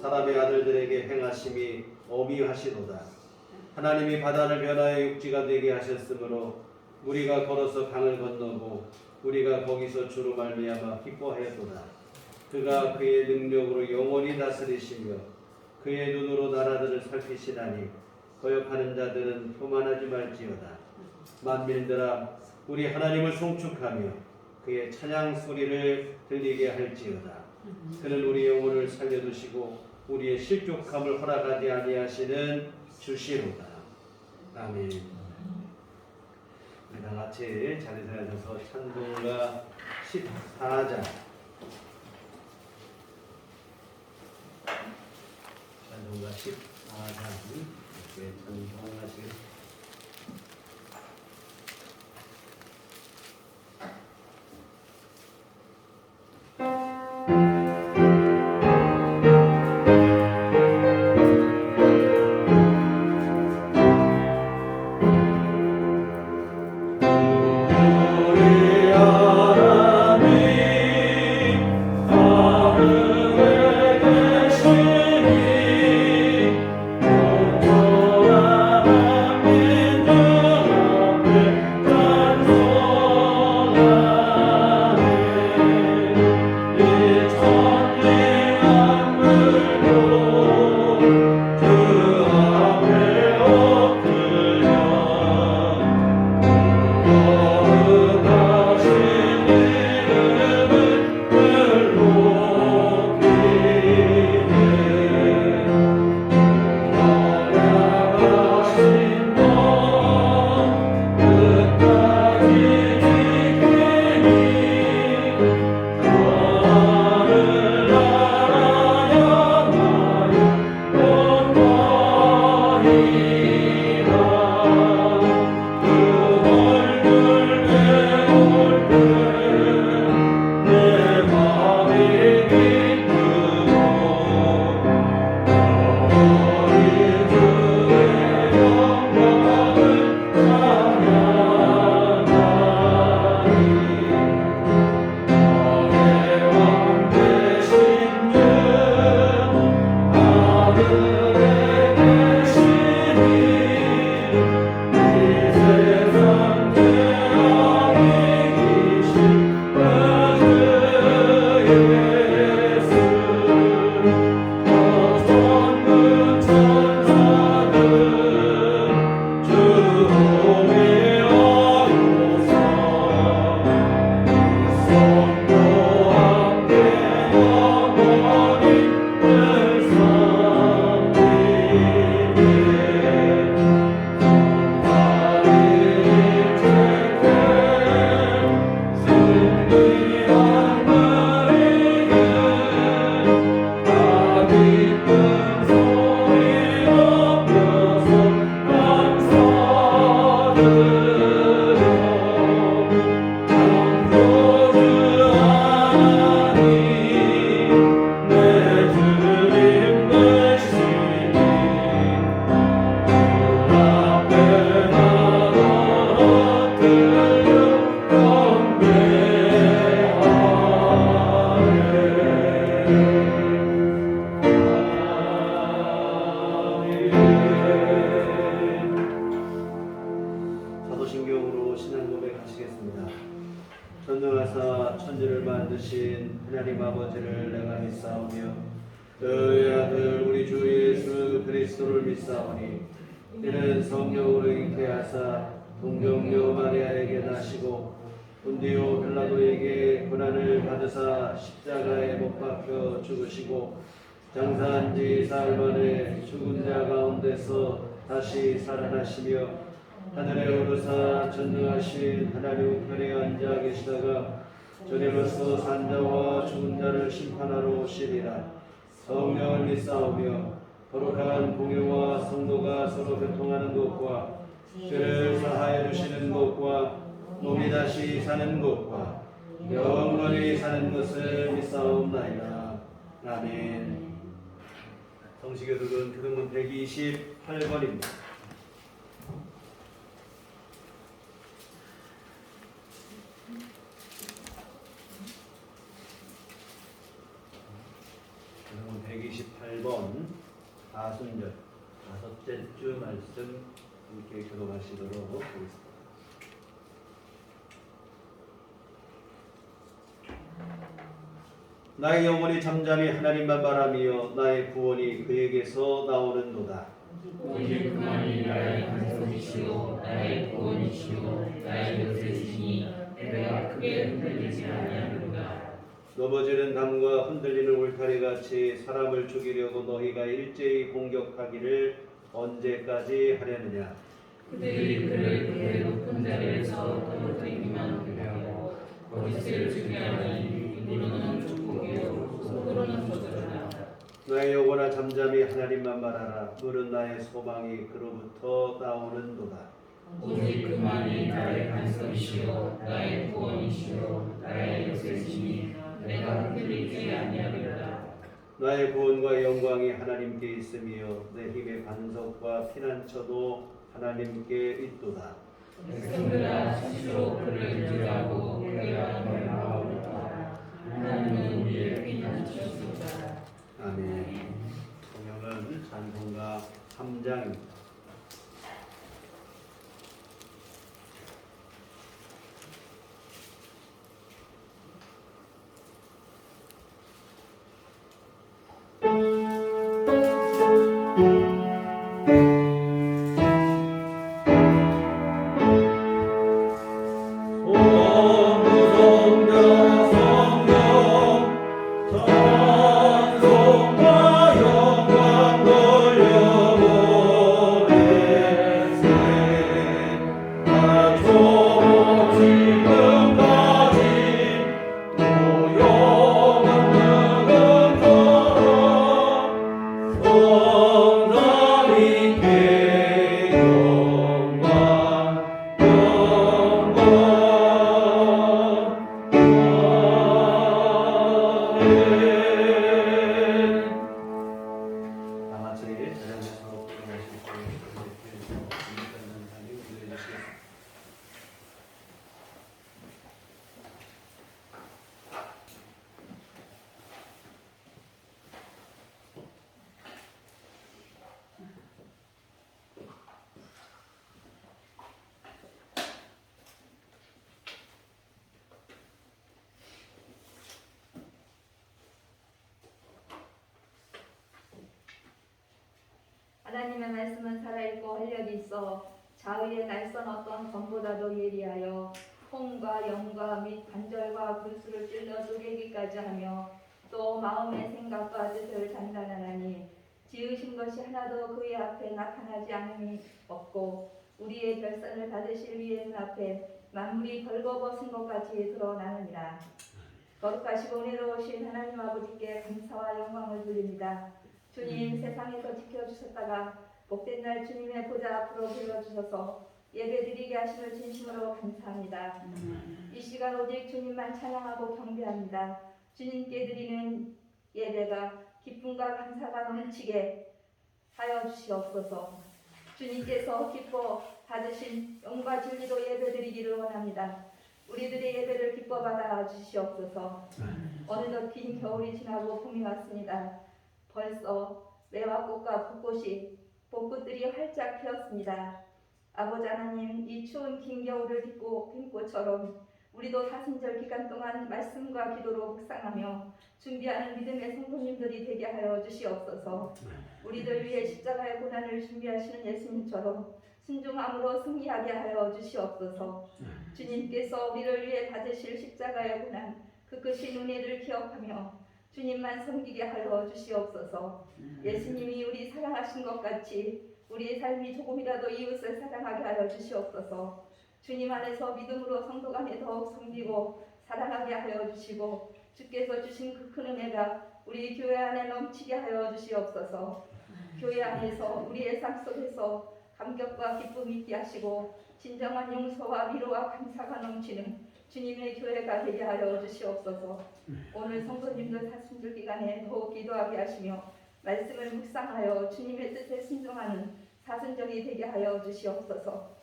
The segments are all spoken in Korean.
사람의 아들들에게 행하심이 어미하시도다. 하나님이 바다를 변화해 육지가 되게 하셨으므로 우리가 걸어서 강을 건너고 우리가 거기서 주로 말미암아 기뻐하였도다. 그가 그의 능력으로 영원히 다스리시며 그의 눈으로 나라들을 살피시나니 거역하는 자들은 교만하지 말지어다. 만민들아 우리 하나님을 송축하며 그의 찬양 소리를 들리게 할지어다. 그는 우리 영혼을 살려두시고 우리의 실족함을 허락하지 아니하시는 주시로다. 아멘. 다 같이 자리에 앉아서 찬송가 14장 찬송가 14장 이렇게 찬송하시겠습니다. 사도신경으로 신앙 고백하시겠습니다. 전능하사 천지를 만드신 하나님 아버지를 내가 믿사오며 그의 아들 우리 주 예수 그리스도를 믿사오니 이는 성령으로 잉태하사 동정녀 마리아에게 나시고 본디오 빌라도에게 고난을 받으사 십자가에 못 박혀 죽으시고 장사한 지 사흘 만에 죽은 자 가운데서 다시 살아나시며 하늘에 오르사 전능하신 하나님 우편에 앉아 계시다가 저리로서 산 자와 죽은 자를 심판하러 오시리라. 성령을 믿사오며 거룩한 공회와 성도가 서로 교통하는 것과 죄를 사하여 주시는 것과 몸이 다시 사는 것과 영원히 사는 것을 믿사옵나이다. 아멘. 성시교독은 교독문 128번입니다. 교독문 28번 가순절 다섯째 주 말씀 함께 교독하시도록 하겠습니다. 나의 영혼이 잠잠히 하나님만 바라며 나의 구원이 그에게서 나오는도다. 오직 그만이 나의 반석이시오 나의 구원이시오 나의 요새시니 내가 크게 흔들리지 아니하리로다. 넘어지는 담과 흔들리는 울타리같이 사람을 죽이려고 너희가 일제히 공격하기를 언제까지 하려느냐. 그들이 그를 그의 높은 자리에서 떨어뜨리기만 하고 거짓을 주게 하니 입으로는 축복이요 속으로는 저주라. 나의 영혼아 잠잠히 하나님만 말하라. 물은 나의 소망이 그로부터 나오는도다. 오직 그만이 나의 반석이시오 나의 구원이시오 나의 요새시니 내가 흔들리지 아니하리로다. 나의 구원과 영광이 하나님께 있으며 내 힘의 반석과 피난처도 하나님께 있도다. 백성들아 스스로 그를 의지하고 그가 너를 나오리라. 하나님은 우리의 피난처시로다. 아멘. 성경은 찬송가 3장입니다. 하나님의 말씀은 살아있고 활력이 있어 자의의 날선 어떤 검보다도 예리하여 혼과 영과 및 관절과 골수를 찔러 쪼개기까지 하며 또 마음의 생각과 뜻을 단단하나니 지으신 것이 하나도 그의 앞에 나타나지 않음이 없고 우리의 결산을 받으실 위의 눈 앞에 만물이 벌거벗은 것 같이 드러나느니라. 거룩하시고 은혜로우신 하나님 아버지께 감사와 영광을 돌립니다. 주님, 세상에서 지켜주셨다가 복된 날 주님의 보좌 앞으로 불러주셔서 예배드리게 하심을 진심으로 감사합니다. 이 시간 오직 주님만 찬양하고 경배합니다. 주님께 드리는 예배가 기쁨과 감사가 넘치게 하여 주시옵소서. 주님께서 기뻐 받으신 영과 진리로 예배드리기를 원합니다. 우리들의 예배를 기뻐 받아 주시옵소서. 어느덧 긴 겨울이 지나고 봄이 왔습니다. 벌써 매화꽃과 벚꽃이 봄꽃들이 활짝 피었습니다. 아버지 하나님, 이 추운 긴 겨울을 딛고 핀 꽃처럼 우리도 사순절 기간 동안 말씀과 기도로 묵상하며 준비하는 믿음의 성도님들이 되게 하여 주시옵소서. 우리들 위해 십자가의 고난을 준비하시는 예수님처럼 순종함으로 승리하게 하여 주시옵소서. 주님께서 우리를 위해 받으실 십자가의 고난, 그 크신 은혜를 기억하며 주님만 섬기게 하여 주시옵소서. 예수님이 우리 사랑하신 것 같이 우리의 삶이 조금이라도 이웃을 사랑하게 하여 주시옵소서. 주님 안에서 믿음으로 성도 간에 더욱 섬기고 사랑하게 하여 주시고 주께서 주신 그 큰 은혜가 우리 교회 안에 넘치게 하여 주시옵소서. 교회 안에서 우리의 삶 속에서 감격과 기쁨이 있게 하시고 진정한 용서와 위로와 감사가 넘치는 주님의 교회가 되게 하여 주시옵소서. 오늘 성도님들 사순절 기간에 더욱 기도하게 하시며 말씀을 묵상하여 주님의 뜻에 순종하는 사순절이 되게 하여 주시옵소서.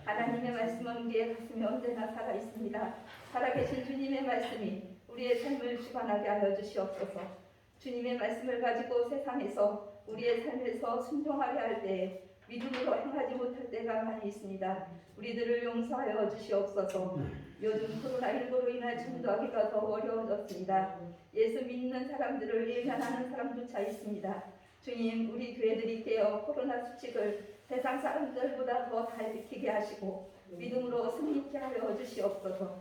하나님의 말씀은 우리의 가슴에 언제나 살아있습니다. 살아계신 주님의 말씀이 우리의 삶을 주관하게 하여 주시옵소서. 주님의 말씀을 가지고 세상에서 우리의 삶에서 순종하려 할 때 믿음으로 행하지 못할 때가 많이 있습니다. 우리들을 용서하여 주시옵소서. 요즘 코로나19로 인한 전도하기가 더 어려워졌습니다. 예수 믿는 사람들을 예면하는 사람조차 있습니다. 주님, 우리 교회들이 깨어 코로나 수칙을 세상 사람들보다 더 잘 지키게 하시고 믿음으로 승리케 하여 주시옵소서.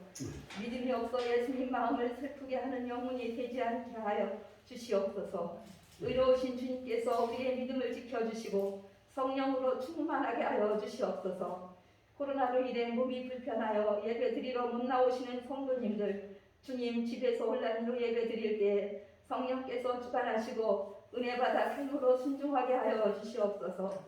믿음이 없어 예수님 마음을 슬프게 하는 영혼이 되지 않게 하여 주시옵소서. 의로우신 주님께서 우리의 믿음을 지켜주시고 성령으로 충만하게 하여 주시옵소서. 코로나로 인해 몸이 불편하여 예배 드리러 못 나오시는 성도님들, 주님 집에서 온라인으로 예배 드릴 때 성령께서 주관하시고 은혜 받아 삶으로 순종하게 하여 주시옵소서.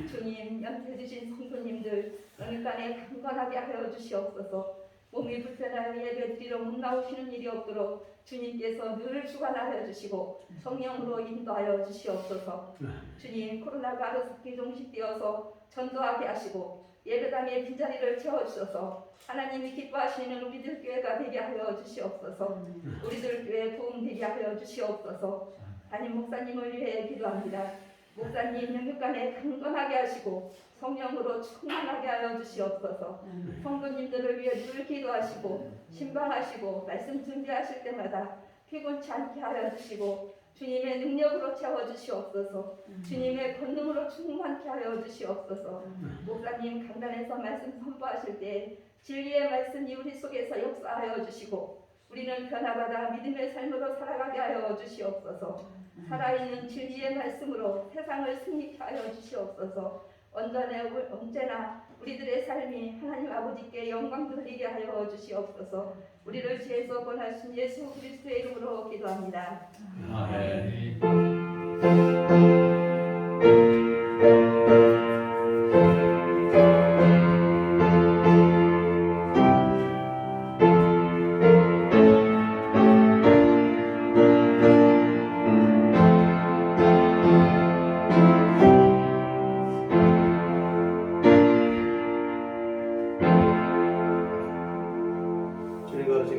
주님, 연세 드신 성도님들 은간에 강건하게 하여 주시옵소서. 몸이 불편하여 예배 드리러 못 나오시는 일이 없도록 주님께서 늘 주관하여 주시고 성령으로 인도하여 주시옵소서. 주님, 코로나가 하루속히 종식되어서 전도하게 하시고 예배당의 빈자리를 채워주셔서 하나님이 기뻐하시는 우리들 교회가 되게 하여 주시옵소서. 우리들 교회 부흥 되게 하여 주시옵소서. 담임 목사님을 위해 기도합니다. 목사님 영육간에 강건하게 하시고 성령으로 충만하게 하여 주시옵소서. 성도님들을 위해 늘 기도하시고 신방하시고 말씀 준비하실 때마다 피곤치 않게 하여 주시고 주님의 능력으로 채워주시옵소서. 주님의 권능으로 충만케 하여 주시옵소서. 목사님 강단에서 말씀 선포하실 때 진리의 말씀이 우리 속에서 역사하여 주시고 우리는 변화받아 믿음의 삶으로 살아가게 하여 주시옵소서. 살아있는 진리의 말씀으로 세상을 승리케 하여 주시옵소서. 언제나 우리들의 삶이 하나님 아버지께 영광 돌리게 하여 주시옵소서. 우리를 지혜서 권하신 예수 그리스도의 이름으로 기도합니다. 아멘.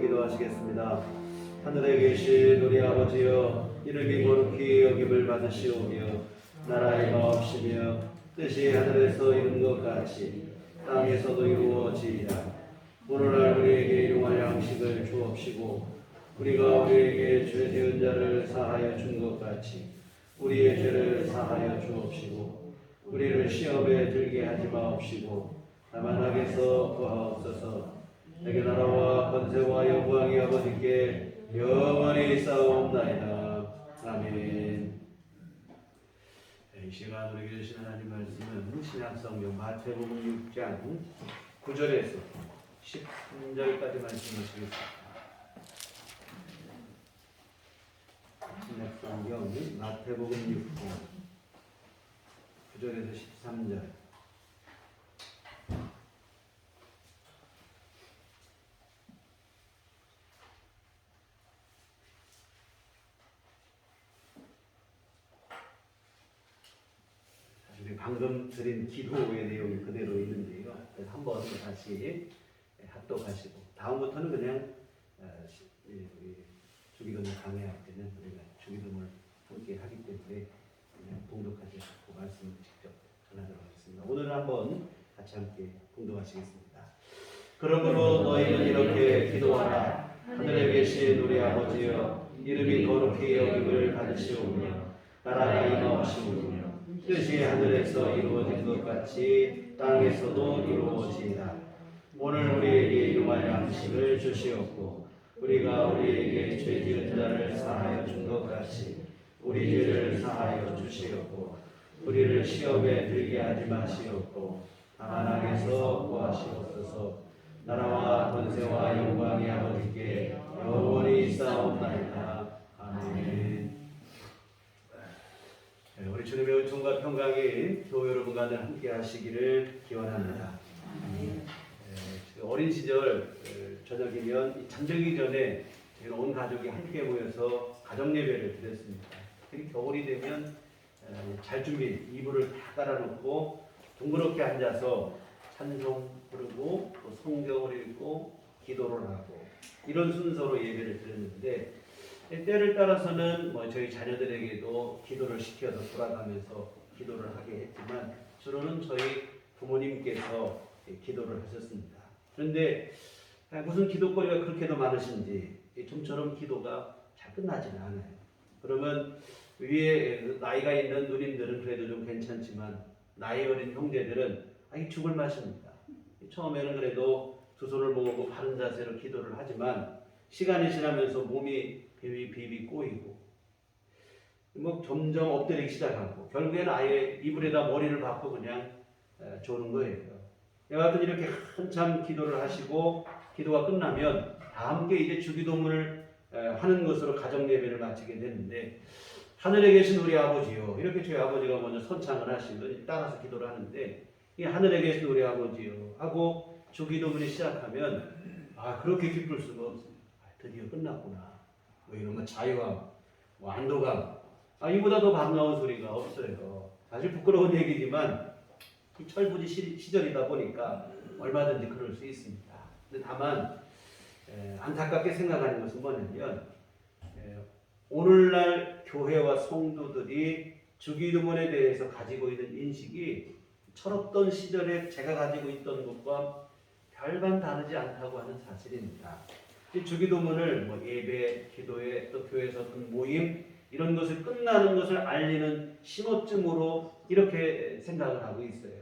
기도하시겠습니다. 하늘에 계신 우리 아버지여, 이름이 거룩히 여김을 받으시오며 나라의 마옵시며 뜻이 하늘에서 이룬 것 같이 땅에서도 이루어지이다. 오늘날 우리에게 일용할 양식을 주옵시고 우리가 우리에게 죄 지은 자를 사하여 준 것 같이 우리의 죄를 사하여 주옵시고 우리를 시험에 들게 하지 마옵시고 다만 악에서 구하옵소서. 내게 나라와 권세와 영광이 아버지께 영원히 쌓아옵나이다. 아멘. 이 시간 우리에게 주신 하나님 말씀은 신약성경 마태복음 6장 9절에서 13절까지 말씀하시겠습니다. 신약성경 마태복음 6장 9절에서 13절. 방금 드린 기도의 내용이 그대로 있는데요. 한번 다시 합독하시고 다음부터는 그냥 주기도문 강의할 때는 우리가 주기도문을 함께 하기 때문에 그냥 봉독하지 않고 말씀을 직접 전하도록 하겠습니다. 오늘은 한번 같이 함께 봉독하시겠습니다. 그러므로 너희는 이렇게 기도하라. 하늘에 계신 우리 아버지여, 이름이 거룩히 여김을 받으시오며 나라가 임하옵시오며 뜻이 하늘에서 이루어진 것 같이 땅에서도 이루어지이다. 오늘 우리에게 일용할 양식을 주시옵고 우리가 우리에게 죄 지은 자를 사하여 준 것 같이 우리 죄를 사하여 주시옵고 우리를 시험에 들게 하지 마시옵고 다만 악에서 구하시옵소서. 나라와 권세와 영광이 아버지께 영원히 있사옵나이다. 아멘. 우리 주님의 은총과 평강이 교회 여러분과 늘 함께 하시기를 기원합니다. 어린 시절 저녁이면 잠들기 전에 온 가족이 함께 모여서 가정 예배를 드렸습니다. 특히 겨울이 되면 잘 준비 이불을 다 깔아놓고 동그랗게 앉아서 찬송 부르고 또 성경을 읽고 기도를 하고 이런 순서로 예배를 드렸는데 때를 따라서는 저희 자녀들에게도 기도를 시켜서 돌아가면서 기도를 하게 했지만 주로는 저희 부모님께서 기도를 하셨습니다. 그런데 무슨 기도거리가 그렇게도 많으신지 좀처럼 기도가 잘 끝나지는 않아요. 그러면 위에 나이가 있는 누님들은 그래도 좀 괜찮지만 나이 어린 형제들은 죽을 맛입니다. 처음에는 그래도 두 손을 모으고 바른 자세로 기도를 하지만 시간이 지나면서 몸이 비비 꼬이고 점점 엎드리기 시작하고 결국에는 아예 이불에다 머리를 박고 그냥 조는 거예요. 여하튼 이렇게 한참 기도를 하시고 기도가 끝나면 다 함께 이제 주기도문을 하는 것으로 가정 예배를 마치게 되는데 하늘에 계신 우리 아버지요, 이렇게 저희 아버지가 먼저 선창을 하시면 따라서 기도를 하는데 이 하늘에 계신 우리 아버지요 하고 주기도문이 시작하면 그렇게 기쁠 수가 없습니다. 드디어 끝났구나. 이런 자유함, 안도감, 이보다 더 반가운 소리가 없어요. 사실 부끄러운 얘기지만 철부지 시절이다 보니까 얼마든지 그럴 수 있습니다. 근데 다만 안타깝게 생각하는 것은 뭐냐면 오늘날 교회와 성도들이 주기도문에 대해서 가지고 있는 인식이 철없던 시절에 제가 가지고 있던 것과 별반 다르지 않다고 하는 사실입니다. 이 주기도문을 예배, 기도회, 또 교회에서 어떤 모임 이런 것을 끝나는 것을 알리는 신호쯤으로 이렇게 생각을 하고 있어요.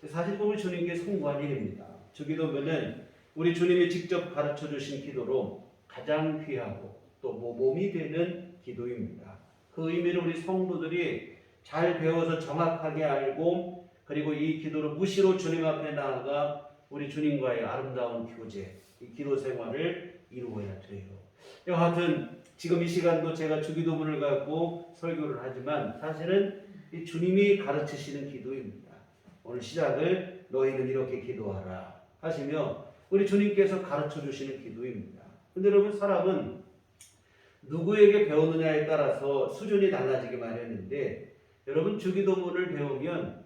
사실 보면 주님께 숭고한 일입니다. 주기도문은 우리 주님이 직접 가르쳐 주신 기도로 가장 귀하고 또 몸이 되는 기도입니다. 그 의미를 우리 성도들이 잘 배워서 정확하게 알고 그리고 이 기도를 무시로 주님 앞에 나아가 우리 주님과의 아름다운 교제, 이 기도 생활을 이루어야 돼요. 여하튼 지금 이 시간도 제가 주기도문을 갖고 설교를 하지만 사실은 이 주님이 가르치시는 기도입니다. 오늘 시작을 너희는 이렇게 기도하라 하시며 우리 주님께서 가르쳐 주시는 기도입니다. 근데 여러분 사람은 누구에게 배우느냐에 따라서 수준이 달라지게 마련인데 여러분 주기도문을 배우면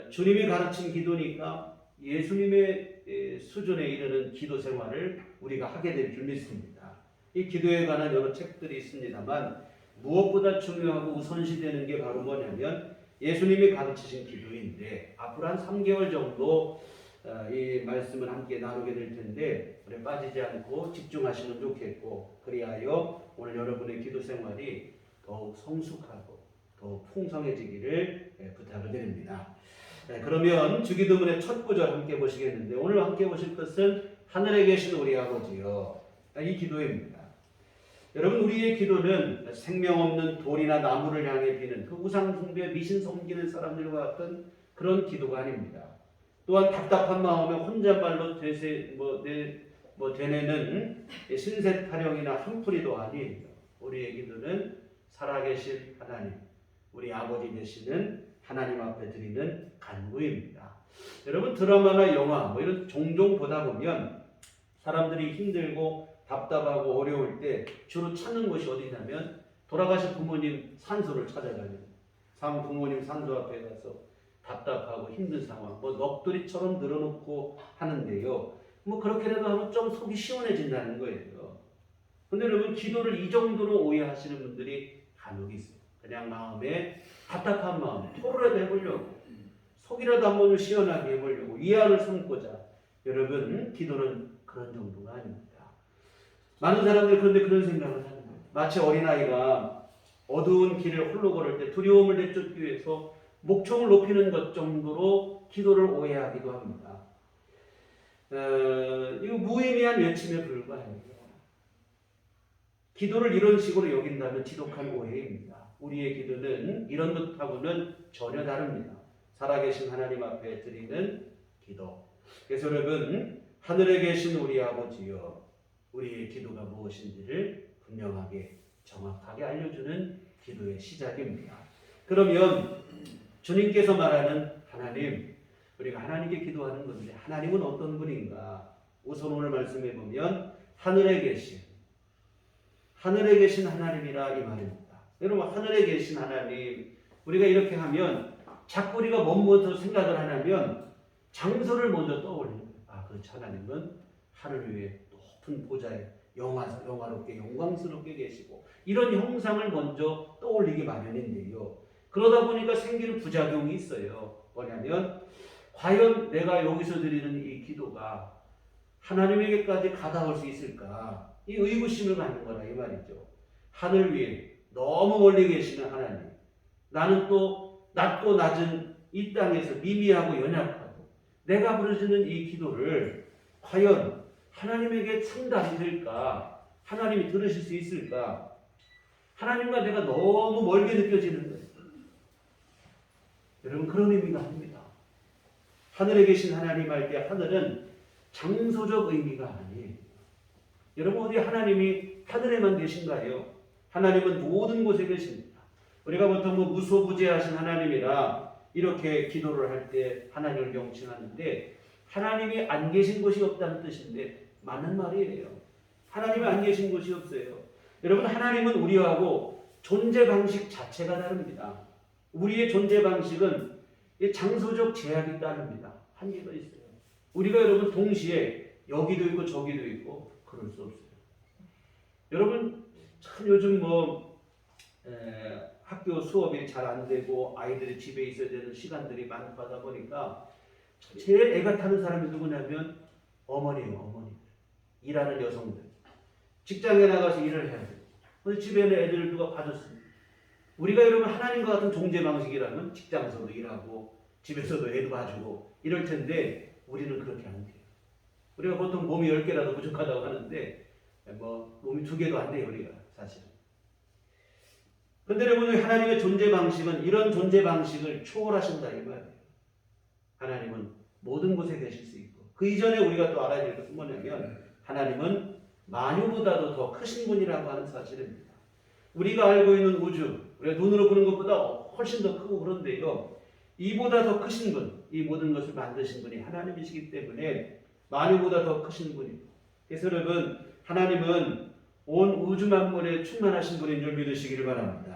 주님이 가르친 기도니까 예수님의 수준에 이르는 기도 생활을 우리가 하게 될 줄 믿습니다. 이 기도에 관한 여러 책들이 있습니다만 무엇보다 중요하고 우선시되는 게 바로 뭐냐면 예수님이 가르치신 기도인데 앞으로 한 3개월 정도 이 말씀을 함께 나누게 될 텐데 우리 빠지지 않고 집중하시면 좋겠고 그리하여 오늘 여러분의 기도 생활이 더욱 성숙하고 더욱 풍성해지기를 부탁을 드립니다. 그러면 주기도문의 첫 구절 함께 보시겠는데 오늘 함께 보실 것은 하늘에 계신 우리 아버지요, 이 기도입니다. 여러분 우리의 기도는 생명 없는 돌이나 나무를 향해 비는 그 우상 숭배 미신 섬기는 사람들과 같은 그런 기도가 아닙니다. 또한 답답한 마음에 혼잣말로 되뇌는 신세 타령이나 한풀이도 아니에요. 우리의 기도는 살아계신 하나님, 우리 아버지 되시는 하나님 앞에 드리는 간구입니다. 여러분 드라마나 영화 이런 종종 보다 보면 사람들이 힘들고 답답하고 어려울 때 주로 찾는 곳이 어디냐면 돌아가신 부모님 산소를 찾아다니는 부모님 산소 앞에 가서 답답하고 힘든 상황 넋두리처럼 늘어놓고 하는데요. 그렇게라도 하면 좀 속이 시원해진다는 거예요. 근데 여러분 기도를 이 정도로 오해하시는 분들이 간혹 있어요. 그냥 마음에 답답한 마음 토로라도 해보려고 속이라도 한번 시원하게 해보려고 위안을 삼고자 여러분 기도는 그런 정도가 아닙니다. 많은 사람들이 그런데 그런 생각을 하는 거예요. 마치 어린아이가 어두운 길을 홀로 걸을 때 두려움을 내쫓기 위해서 목청을 높이는 것 정도로 기도를 오해하기도 합니다. 이거 무의미한 외침에 불과해요. 기도를 이런 식으로 여긴다면 지독한 오해입니다. 우리의 기도는 이런 것하고는 전혀 다릅니다. 살아계신 하나님 앞에 드리는 기도. 그래서 여러분 하늘에 계신 우리 아버지여, 우리의 기도가 무엇인지를 분명하게 정확하게 알려주는 기도의 시작입니다. 그러면 주님께서 말하는 하나님, 우리가 하나님께 기도하는 건데 하나님은 어떤 분인가? 우선 오늘 말씀해 보면 하늘에 계신 하나님이라 이 말입니다. 여러분 하늘에 계신 하나님, 우리가 이렇게 하면 자꾸 우리가 먼저 생각을 하냐면 장소를 먼저 떠올리는 거예요. 그렇지, 하나님은 하늘 위에 높은 보좌에 영화롭게 영광스럽게 계시고 이런 형상을 먼저 떠올리기 마련인데요. 그러다 보니까 생기는 부작용이 있어요. 뭐냐면 과연 내가 여기서 드리는 이 기도가 하나님에게까지 가닿을 수 있을까? 이 의구심을 갖는 거라 이 말이죠. 하늘 위에 너무 멀리 계시는 하나님, 나는 또 낮고 낮은 이 땅에서 미미하고 연약하고 내가 부르짖는 이 기도를 과연 하나님에게 상달이 될까? 하나님이 들으실 수 있을까? 하나님과 내가 너무 멀게 느껴지는 거예요. 여러분 그런 의미가 아닙니다. 하늘에 계신 하나님 할 때 하늘은 장소적 의미가 아니에요. 여러분 어디 하나님이 하늘에만 계신가요? 하나님은 모든 곳에 계십니다. 우리가 보통 무소부재하신 하나님이라 이렇게 기도를 할 때 하나님을 명칭하는데 하나님이 안 계신 곳이 없다는 뜻인데 맞는 말이에요. 하나님이 안 계신 곳이 없어요. 여러분 하나님은 우리하고 존재 방식 자체가 다릅니다. 우리의 존재 방식은 장소적 제약이 따릅니다. 한계가 있어요. 우리가 여러분 동시에 여기도 있고 저기도 있고 그럴 수 없어요. 여러분 참 요즘 학교 수업이 잘 안 되고 아이들이 집에 있어야 되는 시간들이 많다 보니까 제일 애가 타는 사람이 누구냐면 어머니예요. 어머니. 일하는 여성들. 직장에 나가서 일을 해야 돼요. 근데 집에는 애들을 누가 봐줬습니다. 우리가 여러분 하나님과 같은 존재 방식이라면 직장에서도 일하고 집에서도 애도 봐주고 이럴 텐데 우리는 그렇게 안 돼요. 우리가 보통 몸이 10개라도 부족하다고 하는데 몸이 2개도 안 돼요. 우리가 사실은. 그런데 여러분 하나님의 존재 방식은 이런 존재 방식을 초월하신다 이 말이에요. 하나님은 모든 곳에 계실 수 있고 그 이전에 우리가 또 알아야 될 것은 뭐냐면 하나님은 만유보다도 더 크신 분이라고 하는 사실입니다. 우리가 알고 있는 우주, 우리가 눈으로 보는 것보다 훨씬 더 크고 그런데요. 이보다 더 크신 분, 이 모든 것을 만드신 분이 하나님이시기 때문에 만유보다 더 크신 분이고 그래서 여러분 하나님은 온 우주 만물에 충만하신 분인 줄 믿으시기를 바랍니다.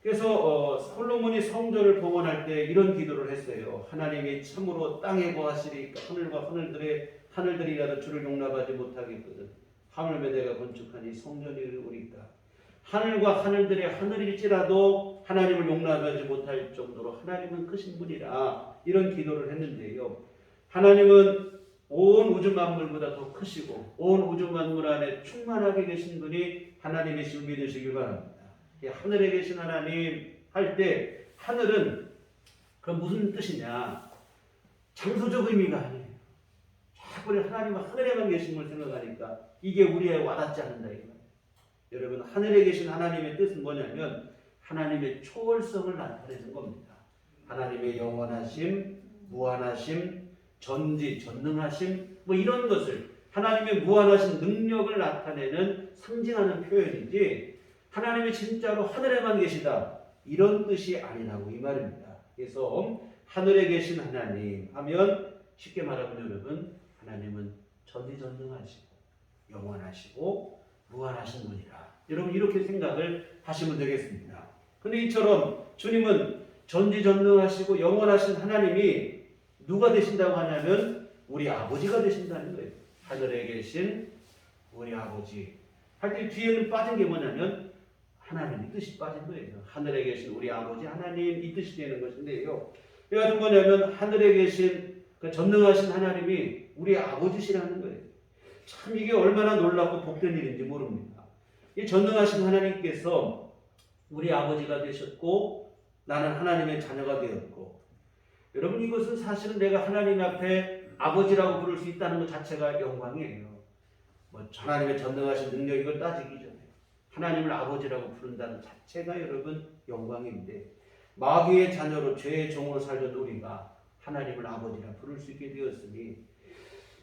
그래서 솔로몬이 성전을 봉헌할 때 이런 기도를 했어요. 하나님이 참으로 땅에 거하시리까 하늘과 하늘들이라도 주를 용납하지 못하겠거든. 하물며 내가 건축하니 성전이 이루리까. 하늘과 하늘들의 하늘일지라도 하나님을 용납하지 못할 정도로 하나님은 크신 분이라 이런 기도를 했는데요. 하나님은 온 우주 만물보다 더 크시고 온 우주 만물 안에 충만하게 계신 분이 하나님이시고 믿으시길 바랍니다. 하늘에 계신 하나님 할 때 하늘은 그 무슨 뜻이냐? 장소적 의미가 아니에요. 자꾸 하나님은 하늘에만 계신 걸 생각하니까 이게 우리에 와닿지 않는다 이거예요. 여러분 하늘에 계신 하나님의 뜻은 뭐냐면 하나님의 초월성을 나타내는 겁니다. 하나님의 영원하심, 무한하심, 전지전능하심 이런 것을 하나님의 무한하신 능력을 나타내는 상징하는 표현이지 하나님이 진짜로 하늘에만 계시다 이런 뜻이 아니라고 이 말입니다. 그래서 하늘에 계신 하나님 하면 쉽게 말하면 여러분 하나님은 전지전능하시고 영원하시고 무한하신 분이라 여러분 이렇게 생각을 하시면 되겠습니다. 근데 이처럼 주님은 전지전능하시고 영원하신 하나님이 누가 되신다고 하냐면 우리 아버지가 되신다는 거예요. 하늘에 계신 우리 아버지 할 때 뒤에는 빠진 게 뭐냐면 하나님의 뜻이 빠진 거예요. 하늘에 계신 우리 아버지 하나님 이 뜻이 되는 것인데요. 이것은 뭐냐면 하늘에 계신 그 전능하신 하나님이 우리 아버지시라는 거예요. 참 이게 얼마나 놀랍고 복된 일인지 모릅니다. 이 전능하신 하나님께서 우리 아버지가 되셨고 나는 하나님의 자녀가 되었고 여러분 이것은 사실은 내가 하나님 앞에 아버지라고 부를 수 있다는 것 자체가 영광이에요. 하나님의 전능하신 능력 이걸 따지기 전에 하나님을 아버지라고 부른다는 자체가 여러분 영광인데 마귀의 자녀로 죄의 종으로 살던 우리가 하나님을 아버지라 부를 수 있게 되었으니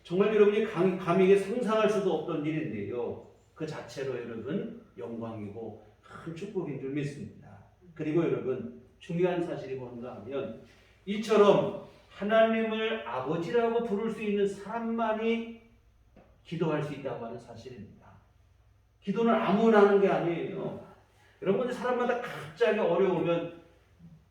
정말 여러분이 감히 상상할 수도 없던 일인데요. 그 자체로 여러분 영광이고 큰 축복인 줄 믿습니다. 그리고 여러분 중요한 사실이 뭔가 하면 이처럼 하나님을 아버지라고 부를 수 있는 사람만이 기도할 수 있다고 하는 사실입니다. 기도는 아무나 하는 게 아니에요. 여러분 사람마다 갑자기 어려우면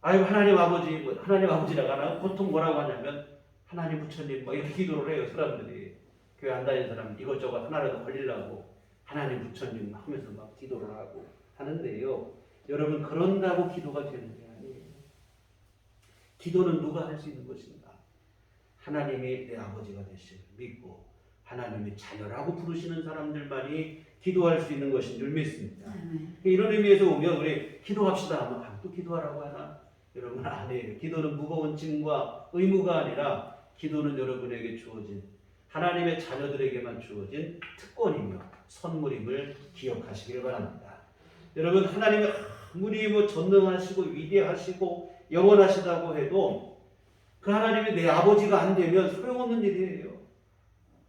아유 하나님 아버지 하나님 아버지라고 하나 보통 뭐라고 하냐면 하나님 부처님 이렇게 기도를 해요 사람들이. 교회 안 다니는 사람 이것저것 하나라도 걸리려고 하나님 부처님 하면서 막 기도를 하고 하는데요. 여러분 그런다고 기도가 되는 게 아니에요. 기도는 누가 할 수 있는 것인가? 하나님이 내 아버지가 되심을 믿고 하나님이 자녀라고 부르시는 사람들만이 기도할 수 있는 것인 줄 믿습니다. 이런 의미에서 보면 우리 기도합시다 하면 또 기도하라고 하나? 여러분 아니에요. 기도는 무거운 짐과 의무가 아니라 기도는 여러분에게 주어진 하나님의 자녀들에게만 주어진 특권이며 선물임을 기억하시길 바랍니다. 여러분 하나님이 아무리 전능하시고 위대하시고 영원하시다고 해도 그 하나님이 내 아버지가 안 되면 소용없는 일이에요.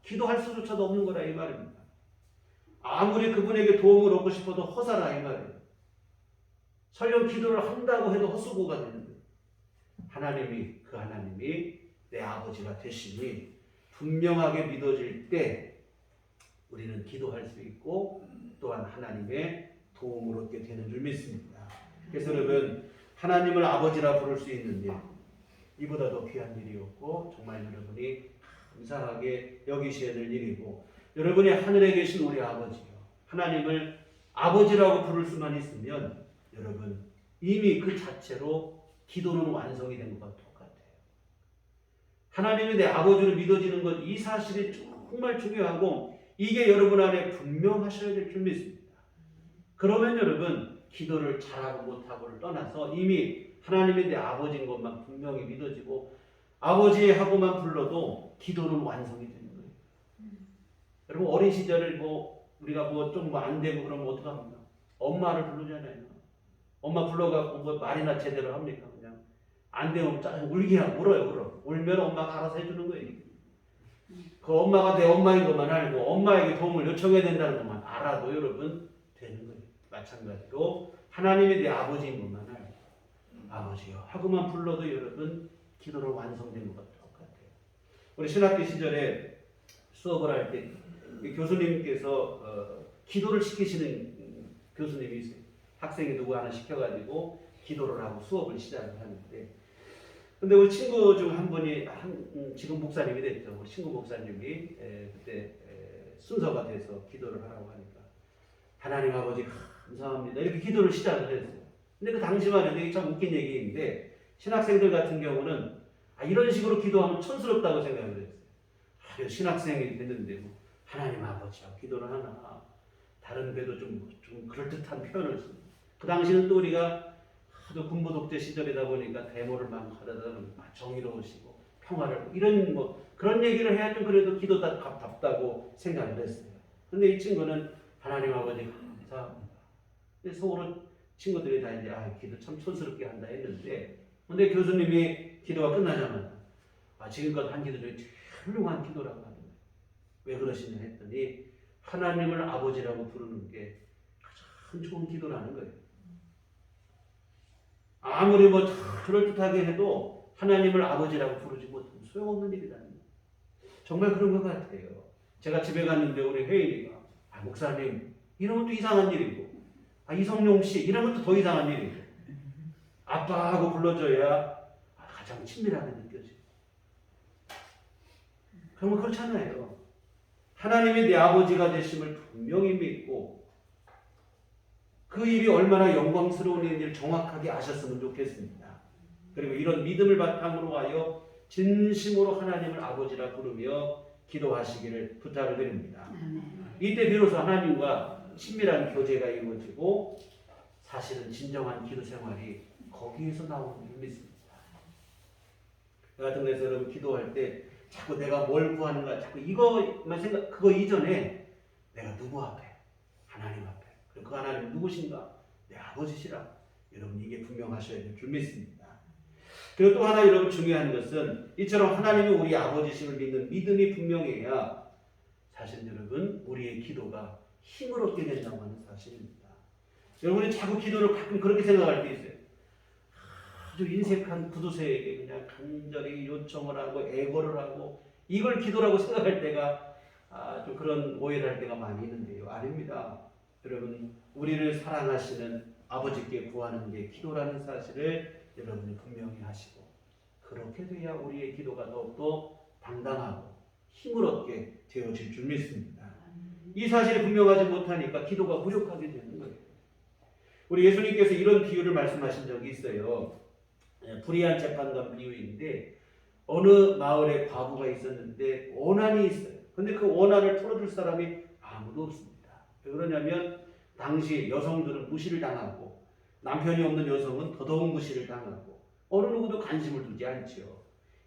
기도할 수조차도 없는 거라 이 말입니다. 아무리 그분에게 도움을 얻고 싶어도 허사라 이 말이에요. 설령 기도를 한다고 해도 헛수고가 되는 거예요. 하나님이 내 아버지가 되시니 분명하게 믿어질 때 우리는 기도할 수 있고 또한 하나님의 도움을 얻게 되는 줄 믿습니다. 그래서 여러분 하나님을 아버지라 부를 수 있는 일 이보다 더 귀한 일이 없고 정말 여러분이 감사하게 여기셔야 될 일이고 여러분이 하늘에 계신 우리 아버지요 하나님을 아버지라고 부를 수만 있으면 여러분 이미 그 자체로 기도는 완성이 된 것과 똑같아요. 하나님이 내 아버지로 믿어지는 것 이 사실이 정말 중요하고 이게 여러분 안에 분명하셔야 될 줄 믿습니다. 그러면 여러분 기도를 잘하고 못하고를 떠나서 이미 하나님이 내 아버지인 것만 분명히 믿어지고 아버지 하고만 불러도 기도는 완성이 되는 거예요. 여러분 어린 시절을 우리가 좀 안 되고 그러면 어떡합니까? 엄마를 부르잖아요. 엄마 불러갖고 말이나 제대로 합니까? 그냥 안 되면 울기야 울어요. 울면 엄마가 알아서 해주는 거예요. 그 엄마가 내 엄마인 것만 알고 엄마에게 도움을 요청해야 된다는 것만 알아도 여러분 되는 거예요. 마찬가지로 하나님이 내 아버지인 것만 알고 아버지요 하고만 불러도 여러분 기도는 완성된 것과 똑같아요. 우리 신학교 시절에 수업을 할 때 교수님께서 기도를 시키시는 교수님이 있어요. 학생이 누구 하나 시켜가지고 기도를 하고 수업을 시작을 하는데 근데 우리 친구 중 한 분이 지금 목사님이 됐죠. 우리 친구 목사님이 그때 순서가 돼서 기도를 하라고 하니까 하나님 아버지 감사합니다 이렇게 기도를 시작을 했어요. 근데 그 당시만 해도 이게 참 웃긴 얘기인데 신학생들 같은 경우는 이런 식으로 기도하면 촌스럽다고 생각을 했어요. 신학생이 됐는데 하나님 아버지야 기도를 하나 다른 데도 좀 그럴듯한 표현을 씁니다. 그 당시는 또 우리가 하도 군부 독재 시절이다 보니까 데모를 막 하다가 정의로우시고 평화를 이런 그런 얘기를 해야 좀 그래도 기도가 답답다고 생각을 했어요. 근데 이 친구는 하나님 아버지 감사합니다. 속으로 친구들이 다 이제 기도 참 촌스럽게 한다 했는데 근데 교수님이 기도가 끝나자마자 지금껏 한 기도 중에 제일 훌륭한 기도라고 하는 거예요. 왜 그러시냐 했더니 하나님을 아버지라고 부르는 게 가장 좋은 기도라는 거예요. 아무리 그럴듯하게 해도 하나님을 아버지라고 부르지 못하면 소용없는 일이라는 거예요. 정말 그런 것 같아요. 제가 집에 갔는데 우리 혜인이가 목사님 이런 것도 이상한 일이고 이성용 씨 이런 것도 더 이상한 일이고 아빠하고 불러줘야 가장 친밀하게 느껴져요. 그러면 그렇잖아요. 하나님이 내 아버지가 되심을 분명히 믿고 그 일이 얼마나 영광스러운 일인지를 정확하게 아셨으면 좋겠습니다. 그리고 이런 믿음을 바탕으로 하여 진심으로 하나님을 아버지라 부르며 기도하시기를 부탁을 드립니다. 이때 비로소 하나님과 친밀한 교제가 이루어지고 사실은 진정한 기도 생활이 거기에서 나오는 줄 믿습니다. 그 같은 데서 여러분 기도할 때 자꾸 내가 뭘 구하는가 자꾸 이거만 그거 이전에 내가 누구 앞에 하나님 앞에 그 하나님 누구신가? 내 아버지시라. 여러분 이게 분명하셔야 될 줄 믿습니다. 그리고 또 하나 여러분 중요한 것은 이처럼 하나님이 우리 아버지심을 믿는 믿음이 분명해야 사실 여러분 우리의 기도가 힘을 얻게 된다고 하는 사실입니다. 여러분이 자꾸 기도를 가끔 그렇게 생각할 때 있어요. 아주 인색한 구두쇠에게 그냥 간절히 요청을 하고 애고를 하고 이걸 기도라고 생각할 때가 좀 그런 오해를 할 때가 많이 있는데요. 아닙니다. 여러분 우리를 사랑하시는 아버지께 구하는 게 기도라는 사실을 여러분이 분명히 하시고 그렇게 돼야 우리의 기도가 더욱더 당당하고 힘을 얻게 되어질 줄 믿습니다. 이 사실이 분명하지 못하니까 기도가 무력하게 되는 거예요. 우리 예수님께서 이런 비유를 말씀하신 적이 있어요. 불의한 재판관 비유인데 어느 마을에 과부가 있었는데 원한이 있어요. 근데 그 원한을 풀어줄 사람이 아무도 없습니다. 왜 그러냐면 당시 여성들은 무시를 당하고 남편이 없는 여성은 더더욱 무시를 당하고 어느 누구도 관심을 두지 않지요.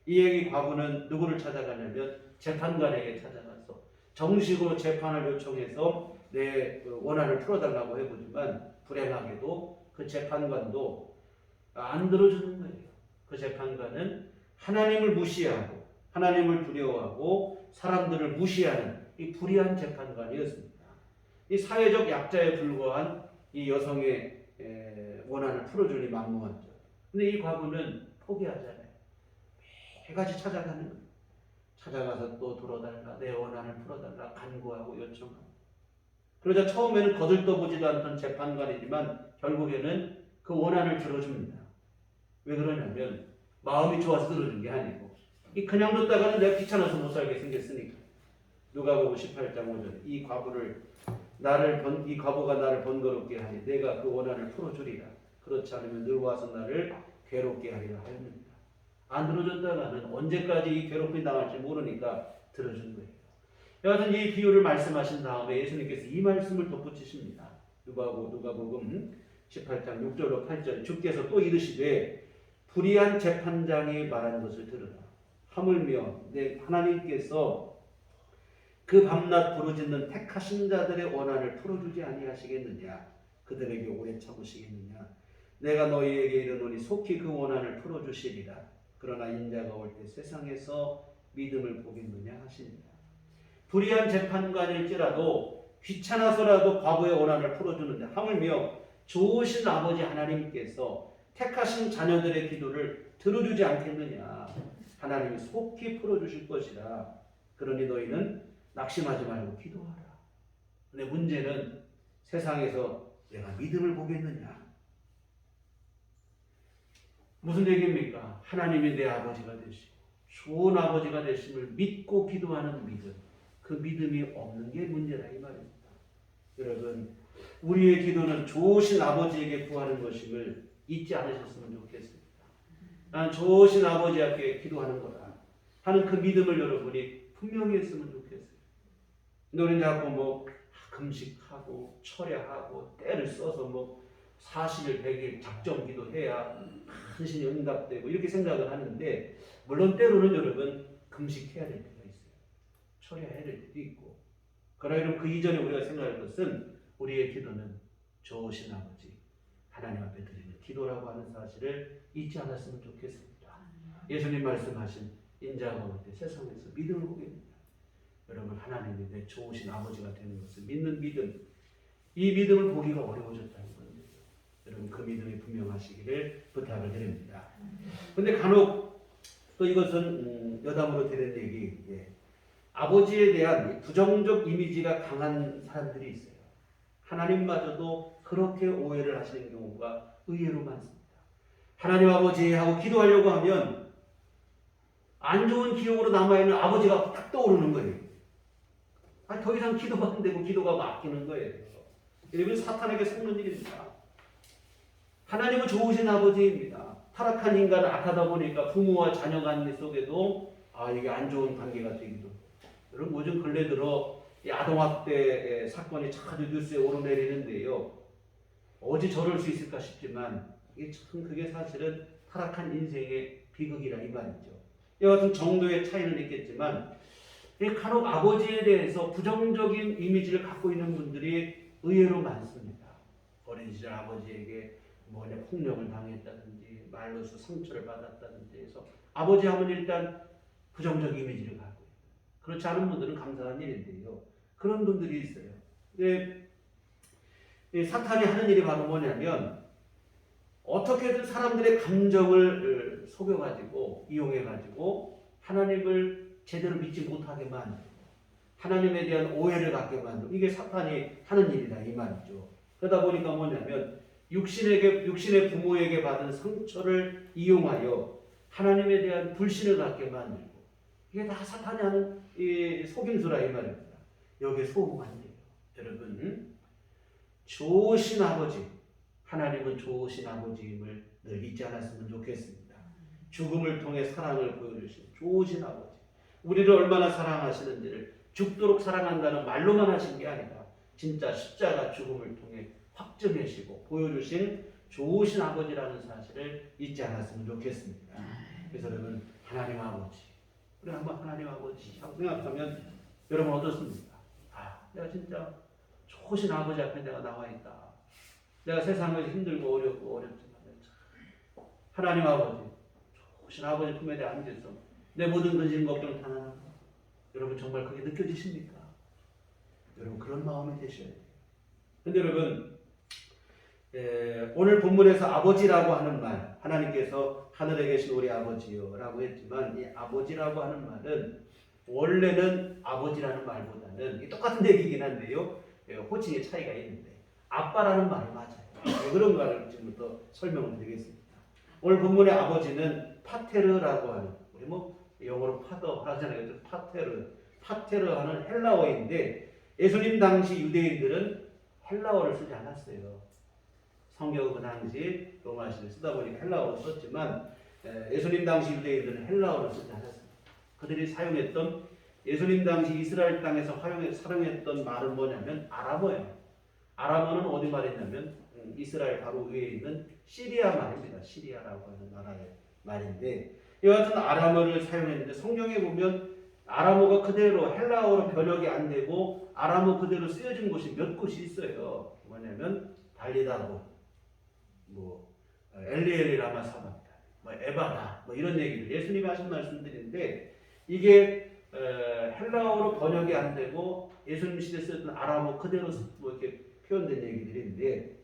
이에 과부는 누구를 찾아가냐면 재판관에게 찾아가서 정식으로 재판을 요청해서 내 원한을 풀어달라고 해보지만 불행하게도 그 재판관도 안 들어주는 거예요. 그 재판관은 하나님을 무시하고 하나님을 두려워하고 사람들을 무시하는 이 불의한 재판관이었습니다. 이 사회적 약자에 불과한 이 여성의 원한을 풀어주니 막무가내죠. 근데 이 과부는 포기하잖아요. 매일같이 찾아가는 거예요. 찾아가서 또 들어달라, 내 원한을 풀어달라 간구하고 요청하고. 그러자 처음에는 거들떠보지도 않던 재판관이지만 결국에는 그 원한을 들어줍니다. 왜 그러냐면 마음이 좋아서 들어준 게 아니고 그냥 뒀다가는 내가 귀찮아서 못 살게 생겼으니까. 누가복음 18장 5절 이 과부가 나를 번거롭게 하니 내가 그 원한을 풀어주리라. 그렇지 않으면 늘 와서 나를 괴롭게 하리라 하였느니라. 안 들어줬다가는 언제까지 이 괴롭힘 당할지 모르니까 들어준 거예요. 여하튼 이 비유를 말씀하신 다음에 예수님께서 이 말씀을 덧붙이십니다. 누가복음 18장 6절로 8절 주께서 또 이르시되 불의한 재판장이 말하는 것을 들으라. 하물며 내 하나님께서 그 밤낮 부르짖는 택하신 자들의 원한을 풀어주지 아니하시겠느냐. 그들에게 오래 참으시겠느냐. 내가 너희에게 이르노니 속히 그 원한을 풀어주시리라. 그러나 인자가 올 때 세상에서 믿음을 보겠느냐 하시니라. 불의한 재판관일지라도 귀찮아서라도 과부의 원한을 풀어주는데 하물며 좋으신 아버지 하나님께서 택하신 자녀들의 기도를 들어주지 않겠느냐. 하나님이 속히 풀어주실 것이라. 그러니 너희는 낙심하지 말고 기도하라. 근데 문제는 세상에서 내가 믿음을 보겠느냐. 무슨 얘기입니까? 하나님이 내 아버지가 되시고 좋은 아버지가 되심을 믿고 기도하는 믿음. 그 믿음이 없는 게 문제다 이 말입니다. 여러분 우리의 기도는 좋으신 아버지에게 구하는 것임을 잊지 않으셨으면 좋겠습니다. 나는 좋으신 아버지 앞에 기도하는 거다 하는 그 믿음을 여러분이 분명히 했으면 좋겠어요. 근데 우리는 자꾸 금식하고 철야하고 때를 써서 40일 100일 작정 기도해야 한신이 응답되고 이렇게 생각을 하는데 물론 때로는 여러분 금식해야 될 때가 있어요. 철야해야 될 때도 있고. 그러나 그 이전에 우리가 생각할 것은 우리의 기도는 좋으신 아버지 하나님 앞에 드리는 기도라고 하는 사실을 잊지 않았으면 좋겠습니다. 예수님 말씀하신 인자가 올 때 세상에서 믿음을 보겠느냐. 여러분 하나님이 내 좋으신 아버지가 되는 것을 믿는 믿음, 이 믿음을 보기가 어려워졌다는 건데요. 여러분 그 믿음이 분명하시기를 부탁을 드립니다. 그런데 간혹 또 이것은 여담으로 들은 얘기, 아버지에 대한 부정적 이미지가 강한 사람들이 있어요. 하나님마저도 그렇게 오해를 하시는 경우가 의외로 많습니다. 하나님 아버지 하고 기도하려고 하면 안 좋은 기억으로 남아있는 아버지가 딱 떠오르는 거예요. 더 이상 기도가 안 되고 기도가 막히는 거예요. 이건 사탄에게 속는 일입니다. 하나님은 좋으신 아버지입니다. 타락한 인간은 악하다 보니까 부모와 자녀 관계 속에도 이게 안 좋은 관계가 되기도. 여러분 요즘 근래 들어 이 아동학대 사건이 자주 뉴스에 오르내리는데요. 어찌 저럴 수 있을까 싶지만 이게 참 그게 사실은 타락한 인생의 비극이라 이 말이죠. 이와 같은 정도의 차이는 있겠지만 간혹 아버지에 대해서 부정적인 이미지를 갖고 있는 분들이 의외로 많습니다. 어린 시절 아버지에게 폭력을 당했다든지 말로서 상처를 받았다든지 해서 아버지 하면 일단 부정적 이미지를 갖고 있어요. 그렇지 않은 분들은 감사한 일인데요. 그런 분들이 있어요. 사탄이 하는 일이 바로 뭐냐면 어떻게든 사람들의 감정을 속여가지고 이용해가지고 하나님을 제대로 믿지 못하게 만들고 하나님에 대한 오해를 갖게 만들고 이게 사탄이 하는 일이다 이 말이죠. 그러다 보니까 뭐냐면 육신의 부모에게 받은 상처를 이용하여 하나님에 대한 불신을 갖게 만들고 이게 다 사탄이 하는 이 속임수라 이 말입니다. 여기에 속으면 안 돼요. 여러분, 좋으신 아버지, 하나님은 좋으신 아버지임을 늘 잊지 않았으면 좋겠습니다. 죽음을 통해 사랑을 보여주신 좋으신 아버지, 우리를 얼마나 사랑하시는지를 죽도록 사랑한다는 말로만 하신 게 아니라 진짜 십자가 죽음을 통해 확증하시고 보여주신 좋으신 아버지라는 사실을 잊지 않았으면 좋겠습니다. 그래서 여러분, 하나님 아버지, 우리 한번 하나님 아버지 하고 생각하면 여러분 어떻습니까? 아, 내가 진짜 좋으신 아버지 앞에 내가 나와 있다. 내가 세상에서 힘들고 어렵지만 하나님 아버지, 좋으신 아버지 품에 대해 앉아서 내 모든 근심 걱정 다 나눠. 여러분 정말 그게 느껴지십니까? 여러분 그런 마음이 되셔야 돼요. 근데 여러분, 오늘 본문에서 아버지라고 하는 말, 하나님께서 하늘에 계신 우리 아버지요 라고 했지만 이 아버지라고 하는 말은 원래는 아버지라는 말보다는 똑같은 얘기긴 한데요, 호칭의 차이가 있는데 아빠라는 말이 맞아요. 왜 그런가를 지금부터 설명을 드리겠습니다. 오늘 본문의 아버지는 파테르라고 하는, 우리 영어로 파더 하잖아요. 파테르 하는 헬라어인데 예수님 당시 유대인들은 헬라어를 쓰지 않았어요. 성경은 그 당시 로마시를 쓰다 보니까 헬라어를 썼지만 예수님 당시 유대인들은 헬라어를 쓰지 않았습니다. 그들이 사용했던, 예수님 당시 이스라엘 땅에서 사용했던 말은 뭐냐면 아람어예요. 아람어는 어디 말이냐면 이스라엘 바로 위에 있는 시리아 말입니다. 시리아라고 하는 나라의 말인데 이와 같은 아람어를 사용했는데 성경에 보면 아람어가 그대로 헬라어로 번역이 안 되고 아람어 그대로 쓰여진 곳이 몇 곳이 있어요. 뭐냐면 달리다고, 엘리엘이 라마사마다, 에바다, 이런 얘기를 예수님이 하신 말씀들인데 이게 헬라어로 번역이 안 되고 예수님 시대에 쓰였던 아람어 그대로 이렇게 표현된 얘기들인데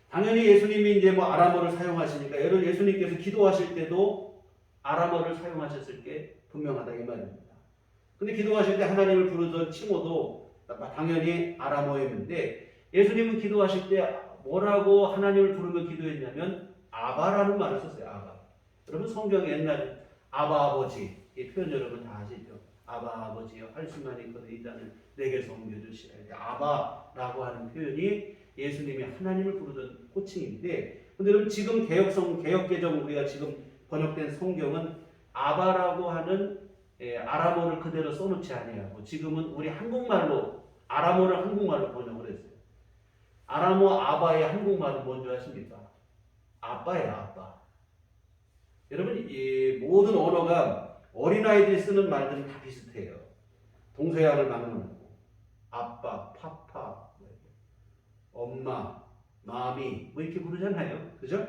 당연히 예수님이 이제 아람어를 사용하시니까 여러분 예수님께서 기도하실 때도 아람어를 사용하셨을 게 분명하다 이 말입니다. 근데 기도하실 때 하나님을 부르던 칭호도 당연히 아람어였는데 예수님은 기도하실 때 뭐라고 하나님을 부르며 기도했냐면 아바라는 말을 썼어요. 아바. 여러분 성경에 옛날에 아바 아버지 이 표현 여러분 다 아시죠? 아바 아버지여 할 수만 있거든 이 자는 내게서 옮겨주시라. 아바라고 하는 표현이 예수님이 하나님을 부르던 호칭인데 근데 여러분 지금 개역개정 우리가 지금 번역된 성경은 아바라고 하는 아람어를 그대로 써놓지 아니하고 지금은 우리 한국말로 아람어를 한국말로 번역을 했어요. 아람어 아바의 한국말은 뭔지 아십니까? 아빠예요, 아빠. 여러분 이 모든 언어가 어린아이들이 쓰는 말들은 다 비슷해요. 동서양을 막론하고 아빠, 파파, 엄마, 마미 이렇게 부르잖아요. 그죠?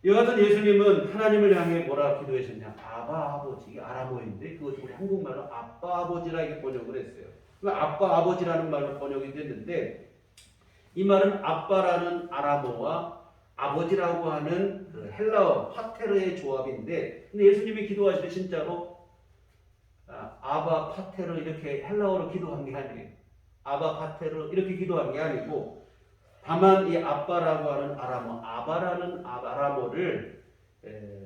이와 같은 예수님은 하나님을 향해 뭐라 기도하셨냐? 아바 아버지, 이게 아람어인데 그것을 우리 한국말로 아빠 아버지라 이렇게 번역을 했어요. 아빠 아버지라는 말로 번역이 됐는데 이 말은 아빠라는 아람어와 아버지라고 하는 그 헬라어 파테르의 조합인데 근데 예수님이 기도하실 때 진짜로 아바 파테르 이렇게 헬라어로 기도한 게 아니에요. 아바 파테르 이렇게 기도한 게 아니고 다만 이 아빠라고 하는 아람어, 아바라는 아람어를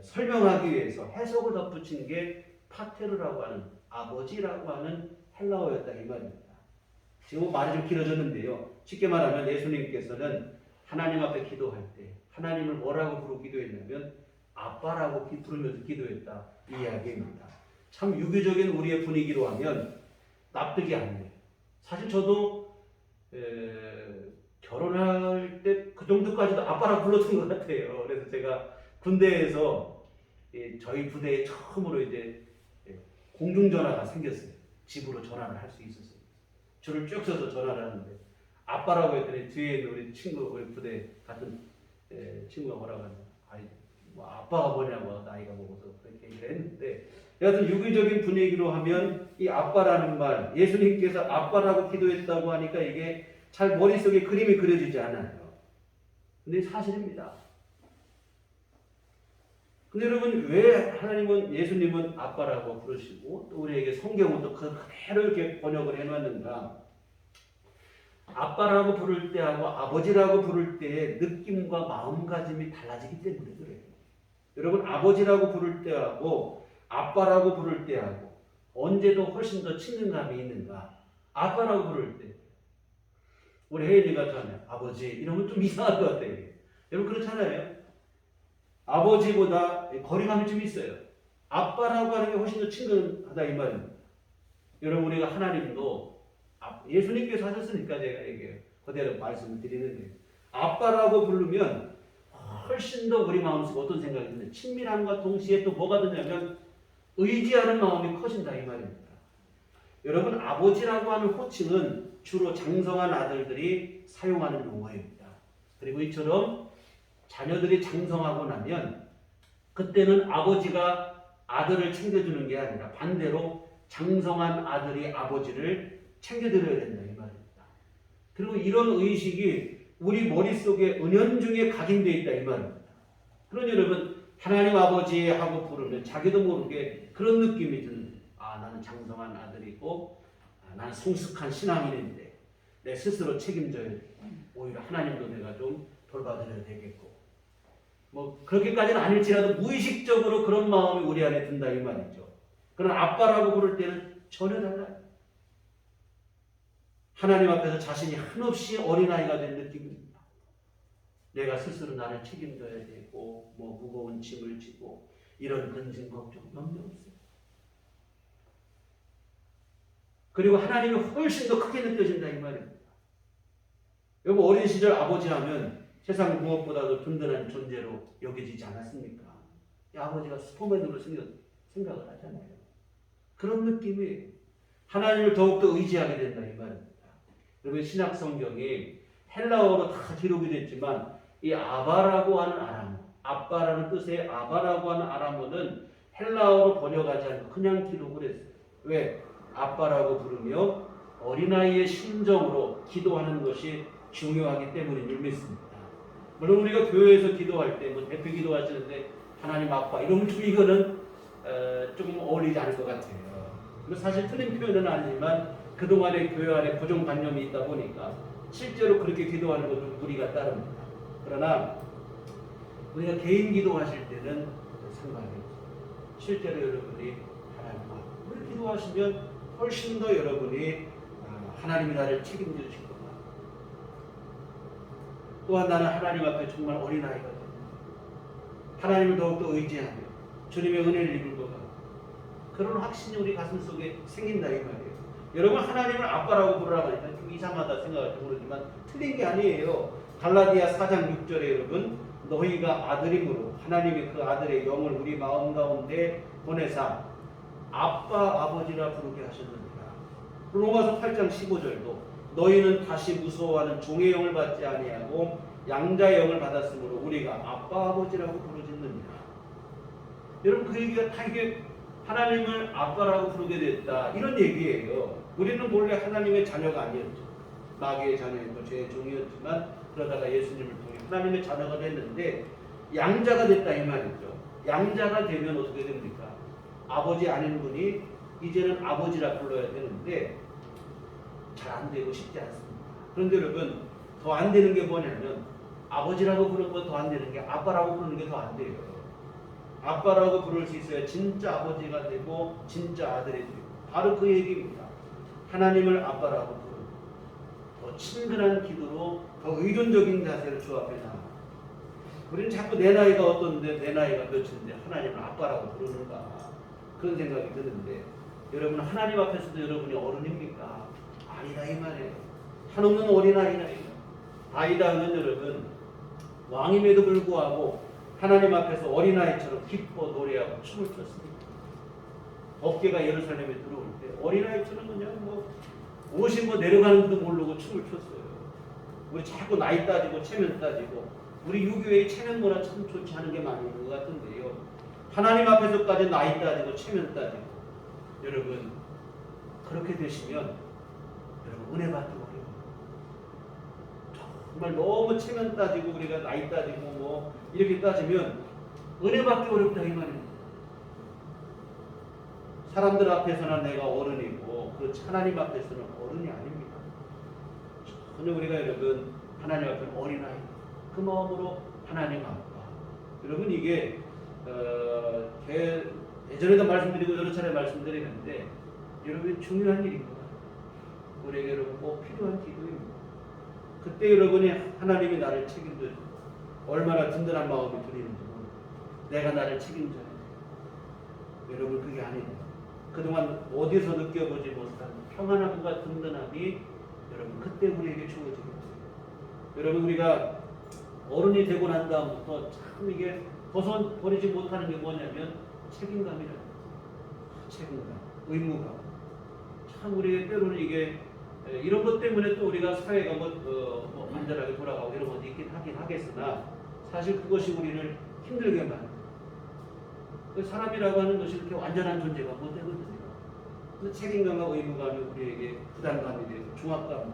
설명하기 위해서 해석을 덧붙인 게 파테르라고 하는 아버지라고 하는 헬라어였다 이 말입니다. 지금 말이 좀 길어졌는데요. 쉽게 말하면 예수님께서는 하나님 앞에 기도할 때 하나님을 뭐라고 부르고 기도했냐면 아빠라고 부르면서 기도했다 이 이야기입니다. 참 유교적인 우리의 분위기로 하면 납득이 안 돼요. 사실 저도 결혼할 때 그 정도까지도 아빠라고 불렀던 것 같아요. 그래서 제가 군대에서 저희 부대에 처음으로 이제 공중전화가 생겼어요. 집으로 전화를 할 수 있었어요. 줄을 쭉 서서 전화를 하는데 아빠라고 했더니 뒤에 있는 우리 친구, 우리 부대 같은 친구가 뭐라고 하냐, 아빠가 뭐냐고 나이가 먹어서 그렇게 얘기를 했는데 여하튼 유교적인 분위기로 하면 이 아빠라는 말, 예수님께서 아빠라고 기도했다고 하니까 이게 잘 머릿속에 그림이 그려지지 않아요. 근데 사실입니다. 근데 여러분 왜 하나님은 예수님은 아빠라고 부르시고 또 우리에게 성경은 또 그대로 이렇게 번역을 해놨는가? 아빠라고 부를 때하고 아버지라고 부를 때의 느낌과 마음가짐이 달라지기 때문에 그래요. 여러분 아버지라고 부를 때하고 아빠라고 부를 때하고 언제도 훨씬 더 친근감이 있는가? 아빠라고 부를 때. 우리 혜인이가 저는 아버지 이러면 좀 이상할 것 같아요. 여러분 그렇잖아요. 아버지보다 거리감이 좀 있어요. 아빠라고 하는 게 훨씬 더 친근하다 이 말입니다. 여러분 우리가 하나님도 예수님께서 하셨으니까 제가 얘기해요. 그대로 말씀을 드리는데 아빠라고 부르면 훨씬 더 우리 마음속에 어떤 생각이 드냐 친밀함과 동시에 또 뭐가 드냐면 의지하는 마음이 커진다 이 말입니다. 여러분 아버지라고 하는 호칭은 주로 장성한 아들들이 사용하는 용어입니다. 그리고 이처럼 자녀들이 장성하고 나면 그때는 아버지가 아들을 챙겨주는 게 아니라 반대로 장성한 아들이 아버지를 챙겨드려야 된다 이 말입니다. 그리고 이런 의식이 우리 머릿속에 은연중에 각인되어 있다 이 말입니다. 그러니 여러분 하나님 아버지 하고 부르면 자기도 모르게 그런 느낌이 드는 나는 장성한 아들이고 나는 성숙한 신앙인인데 내 스스로 책임져야 돼. 오히려 하나님도 내가 좀 돌봐드려야 되겠고 뭐 그렇게까지는 아닐지라도 무의식적으로 그런 마음이 우리 안에 든다 이 말이죠. 그러나 아빠라고 부를 때는 전혀 달라요. 하나님 앞에서 자신이 한없이 어린아이가 된 느낌입니다. 내가 스스로 나를 책임져야 되고 뭐 무거운 짐을 지고 이런 근심 걱정 염려 없어요. 그리고 하나님이 훨씬 더 크게 느껴진다 이 말입니다. 여러분 어린 시절 아버지 하면 세상 무엇보다도 든든한 존재로 여겨지지 않았습니까? 이 아버지가 슈퍼맨으로 생각을 하잖아요. 그런 느낌이 하나님을 더욱더 의지하게 된다 이 말입니다. 여러분 신약 성경이 헬라어로 다 기록이 됐지만 이 아바라고 하는 아람어, 아빠라는 뜻의 아바라고 하는 아람어는 헬라어로 번역하지 않고 그냥 기록을 했어요. 왜? 아빠라고 부르며 어린아이의 심정으로 기도하는 것이 중요하기 때문인 줄 믿습니다. 물론 우리가 교회에서 기도할 때 뭐 대표 기도하시는데 하나님 아빠 이러면 좀 이거는 조금 어울리지 않을 것 같아요. 사실 틀린 표현은 아니지만 그동안의 교회 안에 고정관념이 있다 보니까 실제로 그렇게 기도하는 것은 무리가 따릅니다. 그러나 우리가 개인 기도하실 때는 상관이 없어요. 실제로 여러분이 하나님과 기도하시면 훨씬 더 여러분이 하나님이 나를 책임져 주실 겁니다. 또한 나는 하나님 앞에 정말 어린아이가 됩니다. 하나님을 더욱더 의지하며 주님의 은혜를 입을 것 같고 그런 확신이 우리 가슴 속에 생긴다 이 말이에요. 여러분 하나님을 아빠라고 부르라고 하니까 좀 이상하다 생각할지 모르지만 틀린 게 아니에요. 갈라디아 4장 6절에 여러분 너희가 아들이므로 하나님이 그 아들의 영을 우리 마음 가운데 보내사 아빠 아버지라 부르게 하셨느니라. 로마서 8장 15절도 너희는 다시 무서워하는 종의 영을 받지 아니하고 양자의 영을 받았으므로 우리가 아빠 아버지라고 부르짖느니라. 여러분 그 얘기가 다 이게 하나님을 아빠라고 부르게 됐다 이런 얘기예요. 우리는 본래 하나님의 자녀가 아니었죠. 마귀의 자녀였고 죄의 종이었지만 그러다가 예수님을 통해 하나님의 자녀가 됐는데 양자가 됐다 이 말이죠. 양자가 되면 어떻게 됩니까? 아버지 아닌 분이 이제는 아버지라 불러야 되는데 잘 안 되고 쉽지 않습니다. 그런데 여러분 더 안 되는 게 뭐냐면 아버지라고 부르는 건 더 안 되는 게 아빠라고 부르는 게 더 안 돼요. 아빠라고 부를 수 있어야 진짜 아버지가 되고 진짜 아들이 되고 바로 그 얘기입니다. 하나님을 아빠라고 부르고 더 친근한 기도로 더 의존적인 자세로 주 앞에 나아가. 우리는 자꾸 내 나이가 어떤데 내 나이가 몇인데 하나님을 아빠라고 부르는가 그런 생각이 드는데 여러분 하나님 앞에서도 여러분이 어른입니까? 아니다 이 말이에요. 한없는 어린아이다. 아이다 하면 여러분 왕임에도 불구하고 하나님 앞에서 어린아이처럼 기뻐 노래하고 춤을 췄습니다. 법궤가 예루살렘에 들어올 때 어린아이처럼 그냥 옷이 내려가는지도 모르고 춤을 췄어요. 우리 자꾸 나이 따지고 체면 따지고 우리 유교의 체면 문화 참 좋지 않은 게 많이 있는 것 같은데요. 하나님 앞에서까지 나이 따지고 체면 따지고 여러분 그렇게 되시면 여러분 은혜 받기 어려워요. 정말 너무 체면 따지고 우리가 나이 따지고 이렇게 따지면 은혜 받기 어렵다 이 말입니다. 사람들 앞에서는 내가 어른이고 그렇지 하나님 앞에서는 어른이 아닙니다. 전혀 우리가 여러분 하나님 앞에는 어린아이 그 마음으로 하나님 아빠 여러분 이게 예전에도 말씀드리고 여러 차례 말씀드리는데 여러분 중요한 일입니다. 우리에게 여러분 꼭 필요한 기도입니다. 그때 여러분이 하나님이 나를 책임져 얼마나 든든한 마음이 들리는지 내가 나를 책임져야 돼. 여러분 그게 아니다. 그동안 어디서 느껴보지 못한 평안함과 든든함이 여러분 그때 우리에게 주어지겠죠. 여러분 우리가 어른이 되고 난 다음부터 참 이게 벗어버리지 못하는 게 뭐냐면 책임감이라. 책임감, 의무감. 참 우리의 때로는 이게 이런 것 때문에 또 우리가 사회가 뭐 안전하게 돌아가고 이런 것도 있긴 하긴 하겠으나 사실 그것이 우리를 힘들게 만듭니다. 사람이라고 하는 것이 이렇게 완전한 존재가 못 되거든요. 그 책임감과 의무감이 우리에게 부담감이 되고 중압감.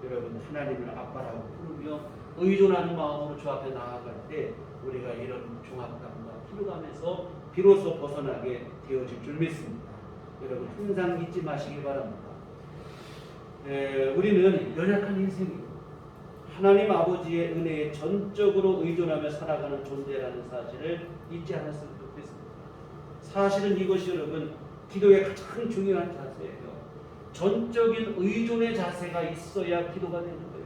여러분 하나님을 아빠라고 부르며 의존하는 마음으로 주 앞에 나아갈 때 우리가 이런 중압감과 피로감에서 비로소 벗어나게 되어질 줄 믿습니다. 여러분 항상 잊지 마시기 바랍니다. 우리는 연약한 인생이고 하나님 아버지의 은혜에 전적으로 의존하며 살아가는 존재라는 사실을 잊지 않았으면 좋겠습니다. 사실은 이것이 여러분 기도의 가장 중요한 자세예요. 전적인 의존의 자세가 있어야 기도가 되는 거예요.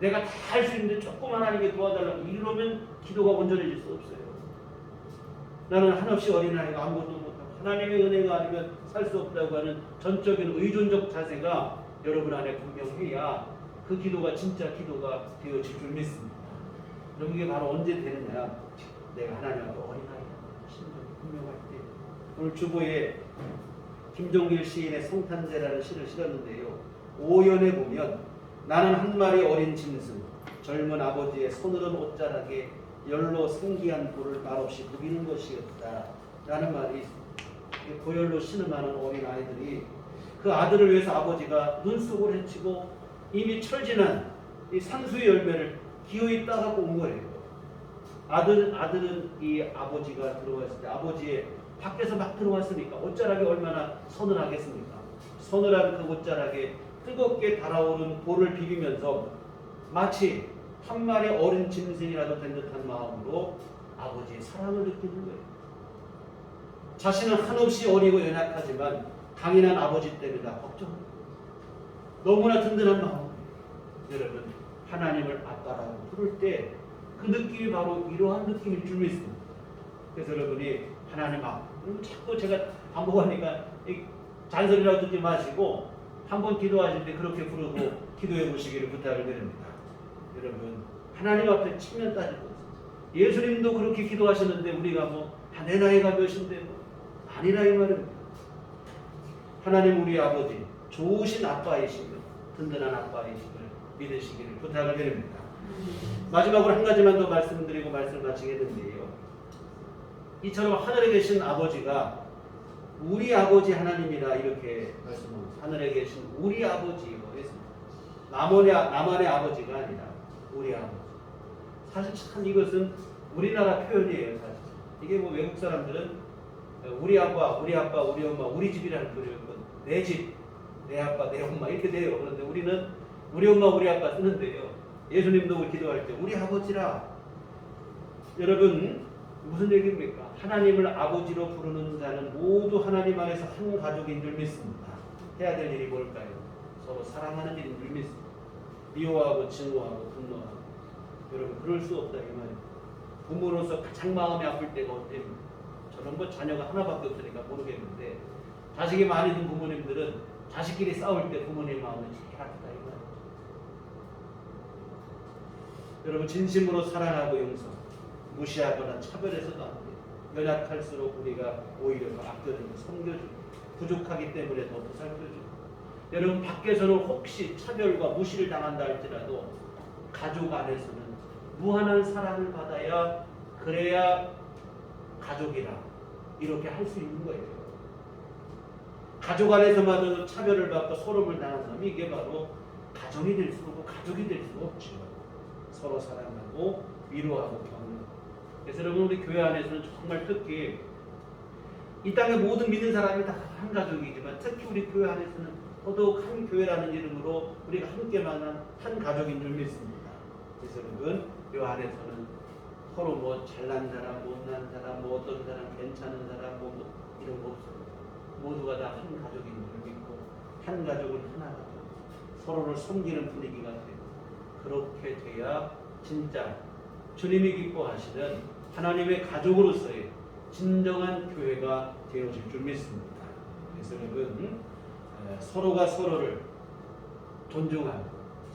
내가 다 할 수 있는데 조금 하나님께 도와달라고 이러면 기도가 온전해질 수 없어요. 나는 한없이 어린아이가 아무것도 못하고 하나님의 은혜가 아니면 살 수 없다고 하는 전적인 의존적 자세가 여러분 안에 분명해야 그 기도가 진짜 기도가 되어질 줄 믿습니다. 그럼 이게 바로 언제 되느냐? 내가 하나님 앞에 어린아이다 심정이 분명할 때. 오늘 주보에 김종길 시인의 성탄제라는 시를 실었는데요. 5연에 보면 나는 한 마리 어린 짐승 젊은 아버지의 서늘한 옷자락에 열로 생기한 볼을 말없이 누비는 것이었다 라는 말이 있습니다. 고열로 신음하는 어린 아이들이 그 아들을 위해서 아버지가 눈속을 헤치고 이미 철진한 이 상수의 열매를 기어이 따갖고 온 거예요. 아들은 이 아버지가 들어왔을 때 아버지의 밖에서 막 들어왔으니까 옷자락이 얼마나 서늘하겠습니까? 서늘한 그 옷자락에 뜨겁게 달아오른 볼을 비비면서 마치 한 마리 어린 짐승이라도 된 듯한 마음으로 아버지의 사랑을 느끼는 거예요. 자신은 한없이 어리고 연약하지만 강인한 아버지 때문에 다 걱정합니다. 너무나 든든한 마음. 여러분 하나님을 아빠라고 부를 때 그 느낌이 바로 이러한 느낌일 줄 믿습니다. 그래서 여러분이 하나님 아빠 그러면 자꾸 제가 반복하니까 잔소리라고 듣지 마시고 한번 기도하실 때 그렇게 부르고 기도해 보시기를 부탁을 드립니다. 여러분 하나님 앞에 측면 따지고 있습니다. 예수님도 그렇게 기도하셨는데 우리가 내 나이가 몇인데 아니라 이 말입니다. 하나님 우리 아버지 좋으신 아빠이시며 든든한 아빠이심을 믿으시기를 부탁을 드립니다. 마지막으로 한 가지만 더 말씀드리고 말씀을 마치겠는데요. 이처럼 하늘에 계신 아버지가 우리 아버지 하나님이라 이렇게 말씀합니다. 하늘에 계신 우리 아버지요 했습니다. 나만의 아버지가 아니라 우리 아버지. 사실 참 이것은 우리나라 표현이에요. 사실 이게 외국 사람들은 우리 아빠, 우리 엄마, 우리 집이라는 표현이고 내 집, 내 아빠, 내 엄마 이렇게 돼요. 그런데 우리는 우리 엄마, 우리 아빠 쓰는데요. 예수님도 기도할 때 우리 아버지라. 여러분 무슨 얘기입니까? 하나님을 아버지로 부르는 자는 모두 하나님 안에서 한 가족인 줄 믿습니다. 해야 될 일이 뭘까요? 서로 사랑하는 일인 줄 믿습니다. 미워하고 증오하고 분노하고. 여러분 그럴 수 없다 이 말입니다. 부모로서 가장 마음이 아플 때가 언제입니까? 저는 자녀가 하나밖에 없으니까 모르겠는데 자식이 많이 든 부모님들은 자식끼리 싸울 때 부모님 마음이 제일 아프다 이 말입니다. 여러분 진심으로 사랑하고 용서 무시하거나 차별해서도 안 돼요. 연약할수록 우리가 오히려 더 아껴주고 섬겨주고 부족하기 때문에 더 보살펴주고. 여러분 밖에서는 혹시 차별과 무시를 당한다 할지라도 가족 안에서는 무한한 사랑을 받아야 그래야 가족이라 이렇게 할 수 있는 거예요. 가족 안에서마저 차별을 받고 소름을 당한다면 이게 바로 가정이 될 수 없고 가족이 될 수 없죠. 서로 사랑하고 위로하고 격려. 그래서 여러분 우리 교회 안에서는 정말 특히 이 땅의 모든 믿는 사람이 다 한 가족이지만 특히 우리 교회 안에서는 더더욱 한 교회라는 이름으로 우리가 함께 만난 한 가족인 줄 믿습니다. 그래서 여러분 이 안에서는 서로 뭐 잘난 사람, 못난 사람, 뭐 어떤 사람, 괜찮은 사람, 뭐 이런 거 없어요. 모두가 다 한 가족인 줄 믿고 한 가족은 하나가 되고 서로를 섬기는 분위기가 되고 그렇게 돼야 진짜 주님이 기뻐하시는 하나님의 가족으로서의 진정한 교회가 되어질 줄 믿습니다. 그래서 여러분 서로가 서로를 존중하고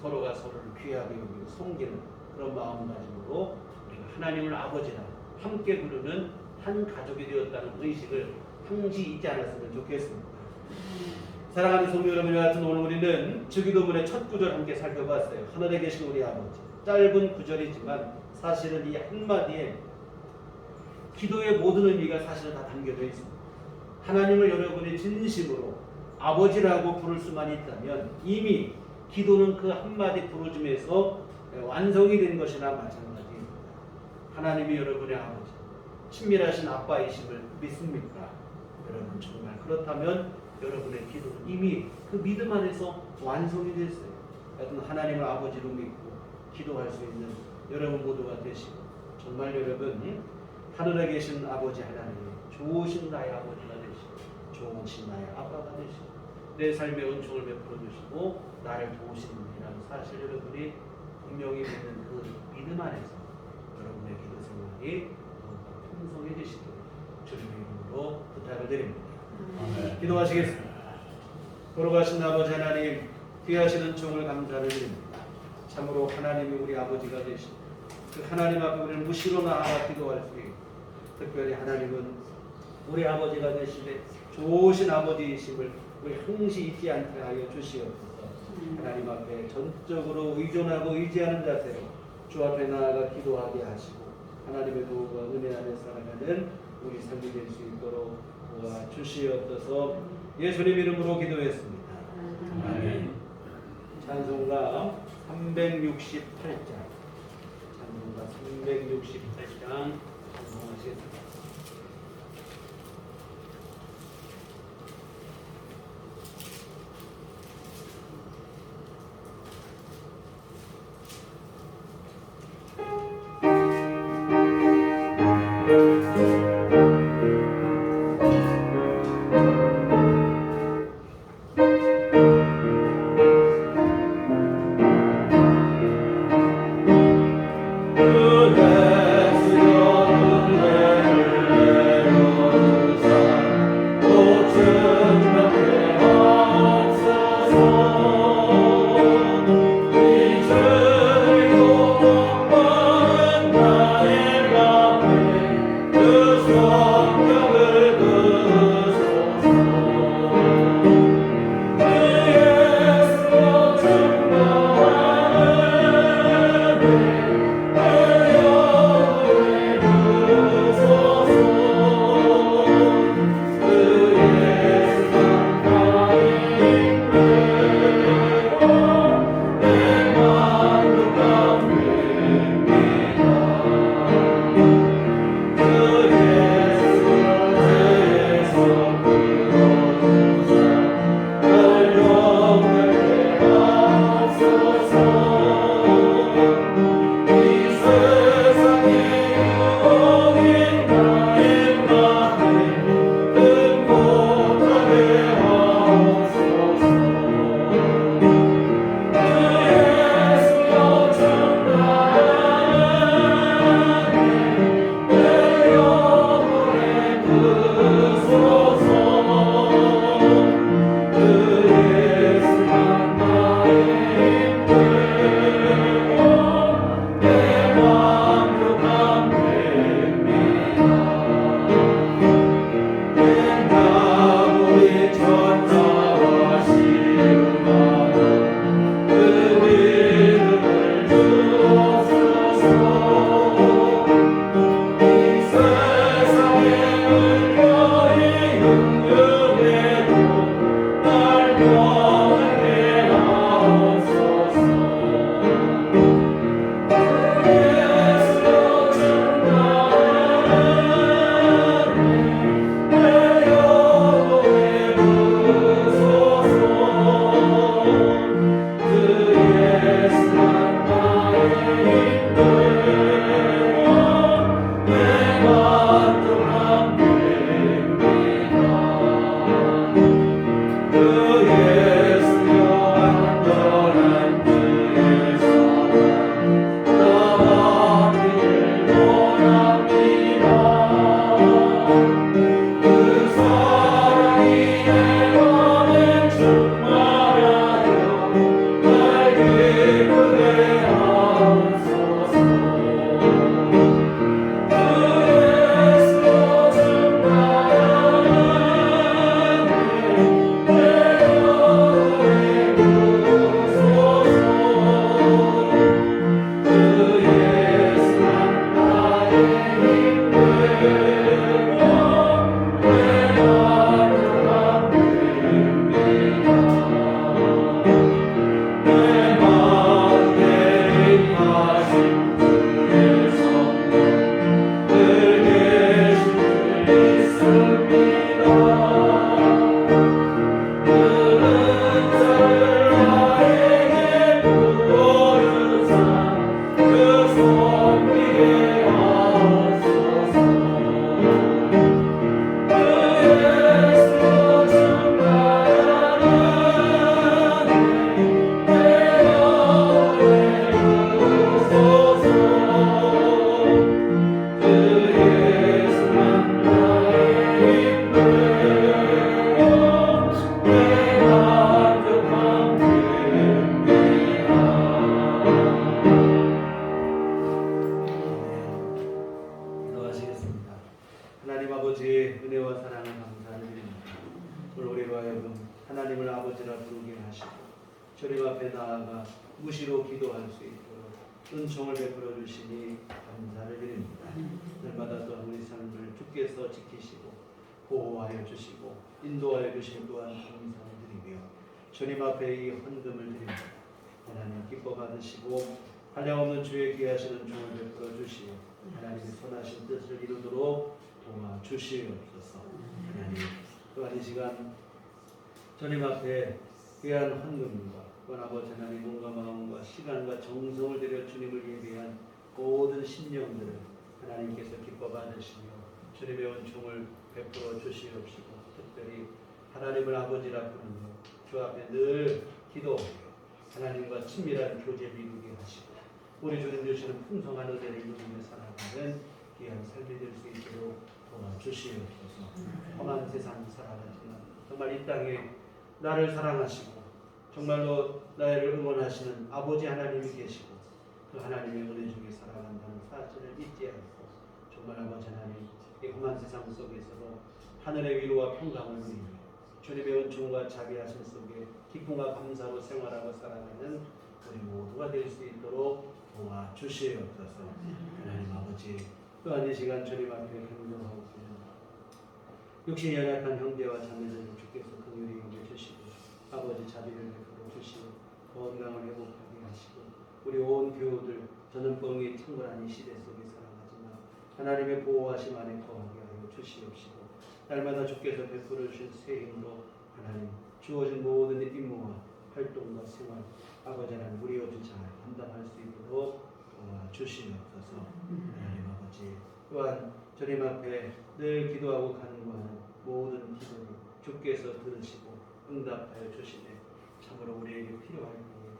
서로가 서로를 귀하게 여기고 섬기는 그런 마음가짐으로 우리가 하나님을 아버지라 함께 부르는 한 가족이 되었다는 의식을 항시 잊지 않았으면 좋겠습니다. 사랑하는 성도 여러분, 같은 오늘 우리는 주기도문의 첫 구절 함께 살펴봤어요. 하늘에 계신 우리 아버지. 짧은 구절이지만 사실은 이 한마디에 기도의 모든 의미가 사실은 다 담겨져 있습니다. 하나님을 여러분이 진심으로 아버지라고 부를 수만 있다면 이미 기도는 그 한마디 부르짖음에서 완성이 된 것이나 마찬가지입니다. 하나님이 여러분의 아버지, 친밀하신 아빠이심을 믿습니까? 여러분 정말 그렇다면 여러분의 기도는 이미 그 믿음 안에서 완성이 됐어요. 하여튼 하나님을 아버지로 믿고 기도할 수 있는 여러분 모두가 되시고 정말 여러분 하늘에 계신 아버지 하나님 좋으신 나의 아버지가 되시고 좋으신 나의 아빠가 되시고 내 삶의 은총을 베풀어 주시고 나를 도우시는 분이라는 사실 여러분이 분명히 믿는 그 믿음 안에서 여러분의 기도 생활이 더욱 풍성해지시도록 주님의 이름으로 부탁을 드립니다. 기도하시겠습니다. 걸어가신 아버지 하나님 귀하신 은총을 감사를 드립니다. 참으로 하나님이 우리 아버지가 되시고 그 하나님 앞에 우리를 무시로 나아가 기도할 수 있고 특별히 하나님은 우리 아버지가 되시되 좋으신 아버지이심을 우리 항시 잊지 않게 하여 주시옵소서. 하나님 앞에 전적으로 의존하고 의지하는 자세로 주 앞에 나아가 기도하게 하시고 하나님의 도움과 은혜 안에 살아가는 우리 삶이 될 수 있도록 도와 주시옵소서. 예수님 이름으로 기도했습니다. 아멘. 찬송가 368장 찬송가 368장 찬송하시겠습니다. Oh 아버지의 은혜와 사랑을 감사를 드립니다. 오늘 우리로 하여금 하나님을 아버지라 부르게 하시고 주님 앞에 나아가 무시로 기도할 수 있도록 은총을 베풀어 주시니 감사를 드립니다. 날마다 또한 우리 삶을 주께서 지키시고 보호하여 주시고 인도하여 주신 또한 감사를 드리며 주님 앞에 이 헌금을 드립니다. 하나님 기뻐 받으시고 한량없는 주의 귀하시는 종을 베풀어 주시고 하나님의 선하신 뜻을 이루도록 도와주시옵소서. 하나님 또한 이 시간 주님 앞에 귀한 헌금과 또한 아버지 하나님 몸과 마음과 시간과 정성을 들여 주님을 예배한 모든 심령들을 하나님께서 기뻐 받으시며 주님의 은총을 베풀어 주시옵시고 특별히 하나님을 아버지라 부르며 주 앞에 늘 기도하며 하나님과 친밀한 교제를 이루게 하시고 우리 주님 주시는 풍성한 은혜를 누리며 살아가는 귀한 삶이 될 수 있도록 도와주시옵소서. 험한 세상 살아가지만 정말 이 땅에 나를 사랑하시고 정말로 나를 응원하시는 아버지 하나님이 계시고 그 하나님의 은혜 중에 살아간다는 사실을 잊지 않고 정말 아버지 하나님 이 험한 세상 속에서도 하늘의 위로와 평강을 누리며 주님의 은총과 자비하심 속에 기쁨과 감사로 생활하고 살아가는 우리 모두가 될 수 있도록 도와주시옵소서. 하나님 아버지 또한 이 시간 주님 앞에 행동하고 있는 육신이 연약한 형제와 자매들을 주께서 긍휼히 여겨주시고 아버지 자비를 베풀어 주시고 건강을 회복하게 하시고 우리 온 교우들 전염병이 창궐한 이 시대 속에 살아가지만 하나님의 보호하심 안에 거하게 하여 주시옵시고 날마다 주께서 베풀어 주신 새 힘으로 하나님 주어진 모든 임무와 활동과 생활 아버지 하나님 우리 모두 잘 감당할 수 있도록 도와주시옵소서. 하나님 아버지 또한 주님 앞에 늘 기도하고 간구하는 모든 기도를 주께서 들으시고 응답하여 주시네 참으로 우리에게 필요할 때에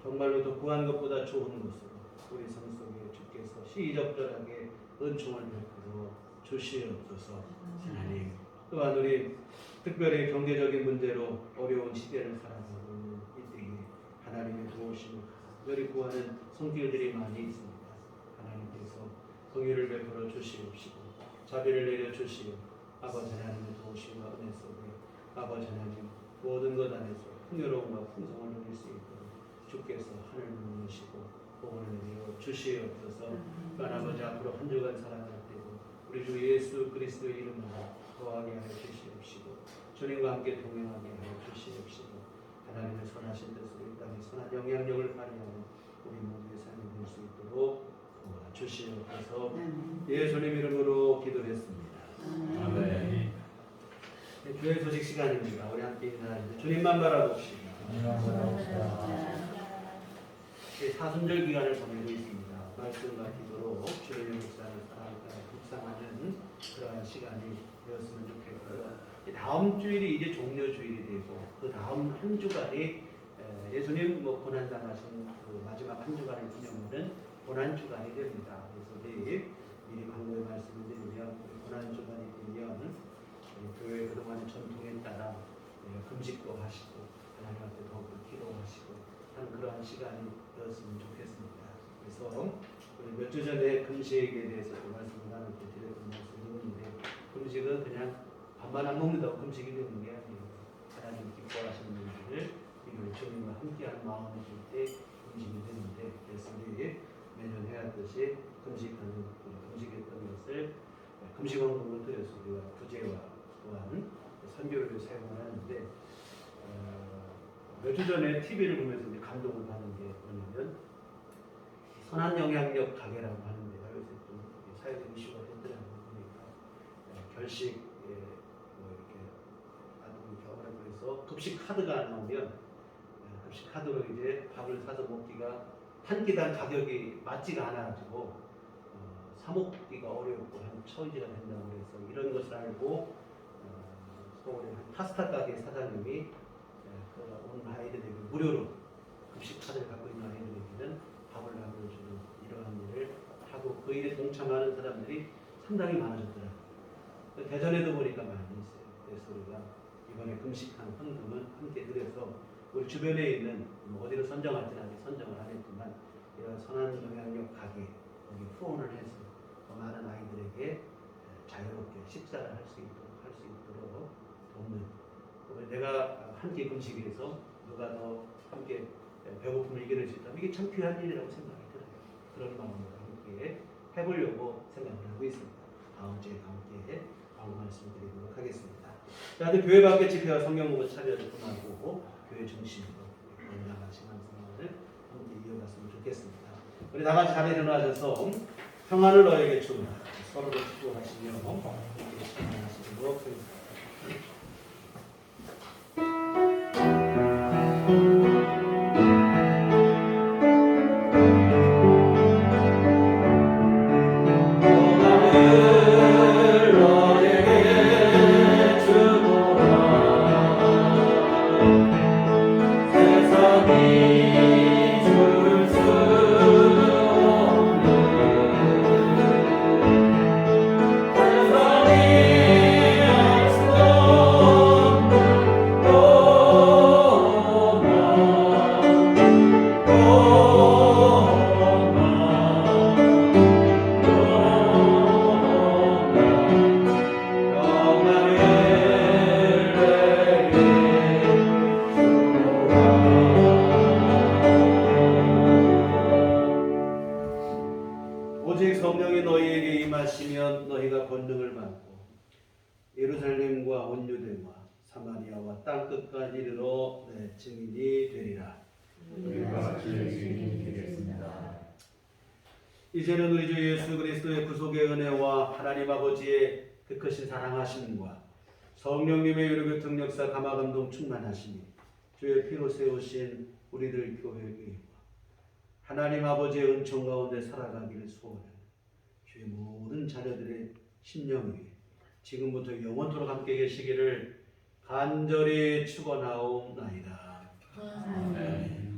정말로 더 구한 것보다 좋은 것으로 우리 삶 속에 주께서 시의적절하게 은총을 베풀어 주시옵소서. 하나님 또한 우리 특별히 경제적인 문제로 어려운 시대를 살아가고 있는 이때에 하나님의 도우심을 특별히 구하는 손길들이 많이 있습니다. 하나님께서 긍휼을 베풀어 주시옵시고 자비를 내려 주시고 아버지 하나님의 도우심과 은혜 속에 아버지 하나님 모든 것 안에서 풍요로움과 풍성을 누릴 수 있도록 주께서 하늘을 누르시고 복을 내려 주시옵소서. 아버지 앞으로 한 주간 살아갈 때도 우리 주 예수 그리스도의 이름으로 거하게 하여 주시옵시고 주님과 함께 동행하게 하여 주시옵시고 하나님의 선하신 뜻으로 이 땅에 선한 영향력을 발휘하는 우리 모두의 삶이 될 수 있도록 도와주시옵소서. 예수님 이름으로 기도했습니다. 아멘. 교회 소식 시간입니다. 우리 함께 인사하는데 주님만 바라봅시다. 사순절 기간을 보내고 있습니다. 말씀과 기도로 주님의 목사를 묵상하는 그러한 시간이 되었으면 좋겠고요. 다음 주일이 이제 종료 주일이 되고 그 다음 한 주간이 예수님 고난 당하신 그 마지막 한 주간을 기념하는 고난 주간이 됩니다. 그래서 미리 광고의 말씀을 드리면 고난 주간이 되면 교회 그동안의 전통에 따라 금식도 하시고 하나님 앞에 더욱 기도하시고 하는 그러한 시간이 되었으면 좋겠습니다. 그래서 몇 주 전에 금식에 대해서 말씀을 나눌 때 드렸던 말씀이 있는데 금식은 그냥 밥만 안 먹는다고 금식이 되는 게 아니에요. 하나님 기뻐하시는 분들을 이걸 주님과 함께하는 마음이 들 때 금식이 되는데 그래서 우리 매년 해왔듯이 금식했던 것을 금식원금으로 드려서 우리가 구제와 또한 선교를 사용을 하는데 몇 주 전에 TV를 보면서 이제 감동을 받은 게 뭐냐면 선한 영향력 가게라고 하는데 요새 좀 사회적 이슈가 됐더라고요. 보니까 결식 이렇게 아동 경험을 해서 급식 카드가 나오면 급식 카드로 이제 밥을 사서 먹기가 한 끼당 가격이 맞지가 않아가지고 사 먹기가 어렵고 한 처지가 된다고 해서 이런 것을 알고 서울의 파스타 가게 사장님이 온 아이들에게 무료로 급식 카드를 갖고 있는 아이들에게는 밥을 나눠주는 이러한 일을 하고 그 일에 동참하는 사람들이 상당히 많아졌더라고요. 대전에도 보니까 많이 있어요. 그래서 우리가 이번에 금식한 헌금은 함께 드려서 우리 주변에 있는 어디로 선정할지는 아직 선정을 안 했지만 이런 선한 영향력 가게 여기 후원을 해서 더 많은 아이들에게 자유롭게 식사를 할 수 있도록 돕는, 내가 한 끼 금식에서 누가 더 함께 배고픔을 이겨낼 수 있다면 이게 참 귀한 일이라고 생각이 들어요. 그런 마음으로 함께 해보려고 생각을 하고 있습니다. 다음 주에 함께 바로 말씀드리도록 하겠습니다. 자, 교회 밖에 집회와 성경공부 차별을 끝나고 교회 중심으로 건강하신 생활을 함께 이어갔으면 좋겠습니다. 우리 다 같이 자리에 일어나셔서 평안을 너에게 주노라 서로를 축복하시며 함께 찬양하시도록 하겠습니다. 오직 성령이 너희에게 임하시면 너희가 권능을 받고 예루살렘과 온 유대와 사마리아와 땅 끝까지 이르러 내 증인이 되리라. 우리가 주의 주인이 되겠습니다. 이제는 우리 주 예수 그리스도의 구속의 은혜와 하나님 아버지의 그 크신 사랑하심과 성령님의 유력의 능력사 감화감동 충만하심이 주의 피로 세우신 우리들 교회의 하나님 아버지의 은총 가운데 살아가기를 소원하는 주의 모든 자녀들의 심령 위에 지금부터 영원토록 함께 계시기를 간절히 축원하옵나이다. 아멘.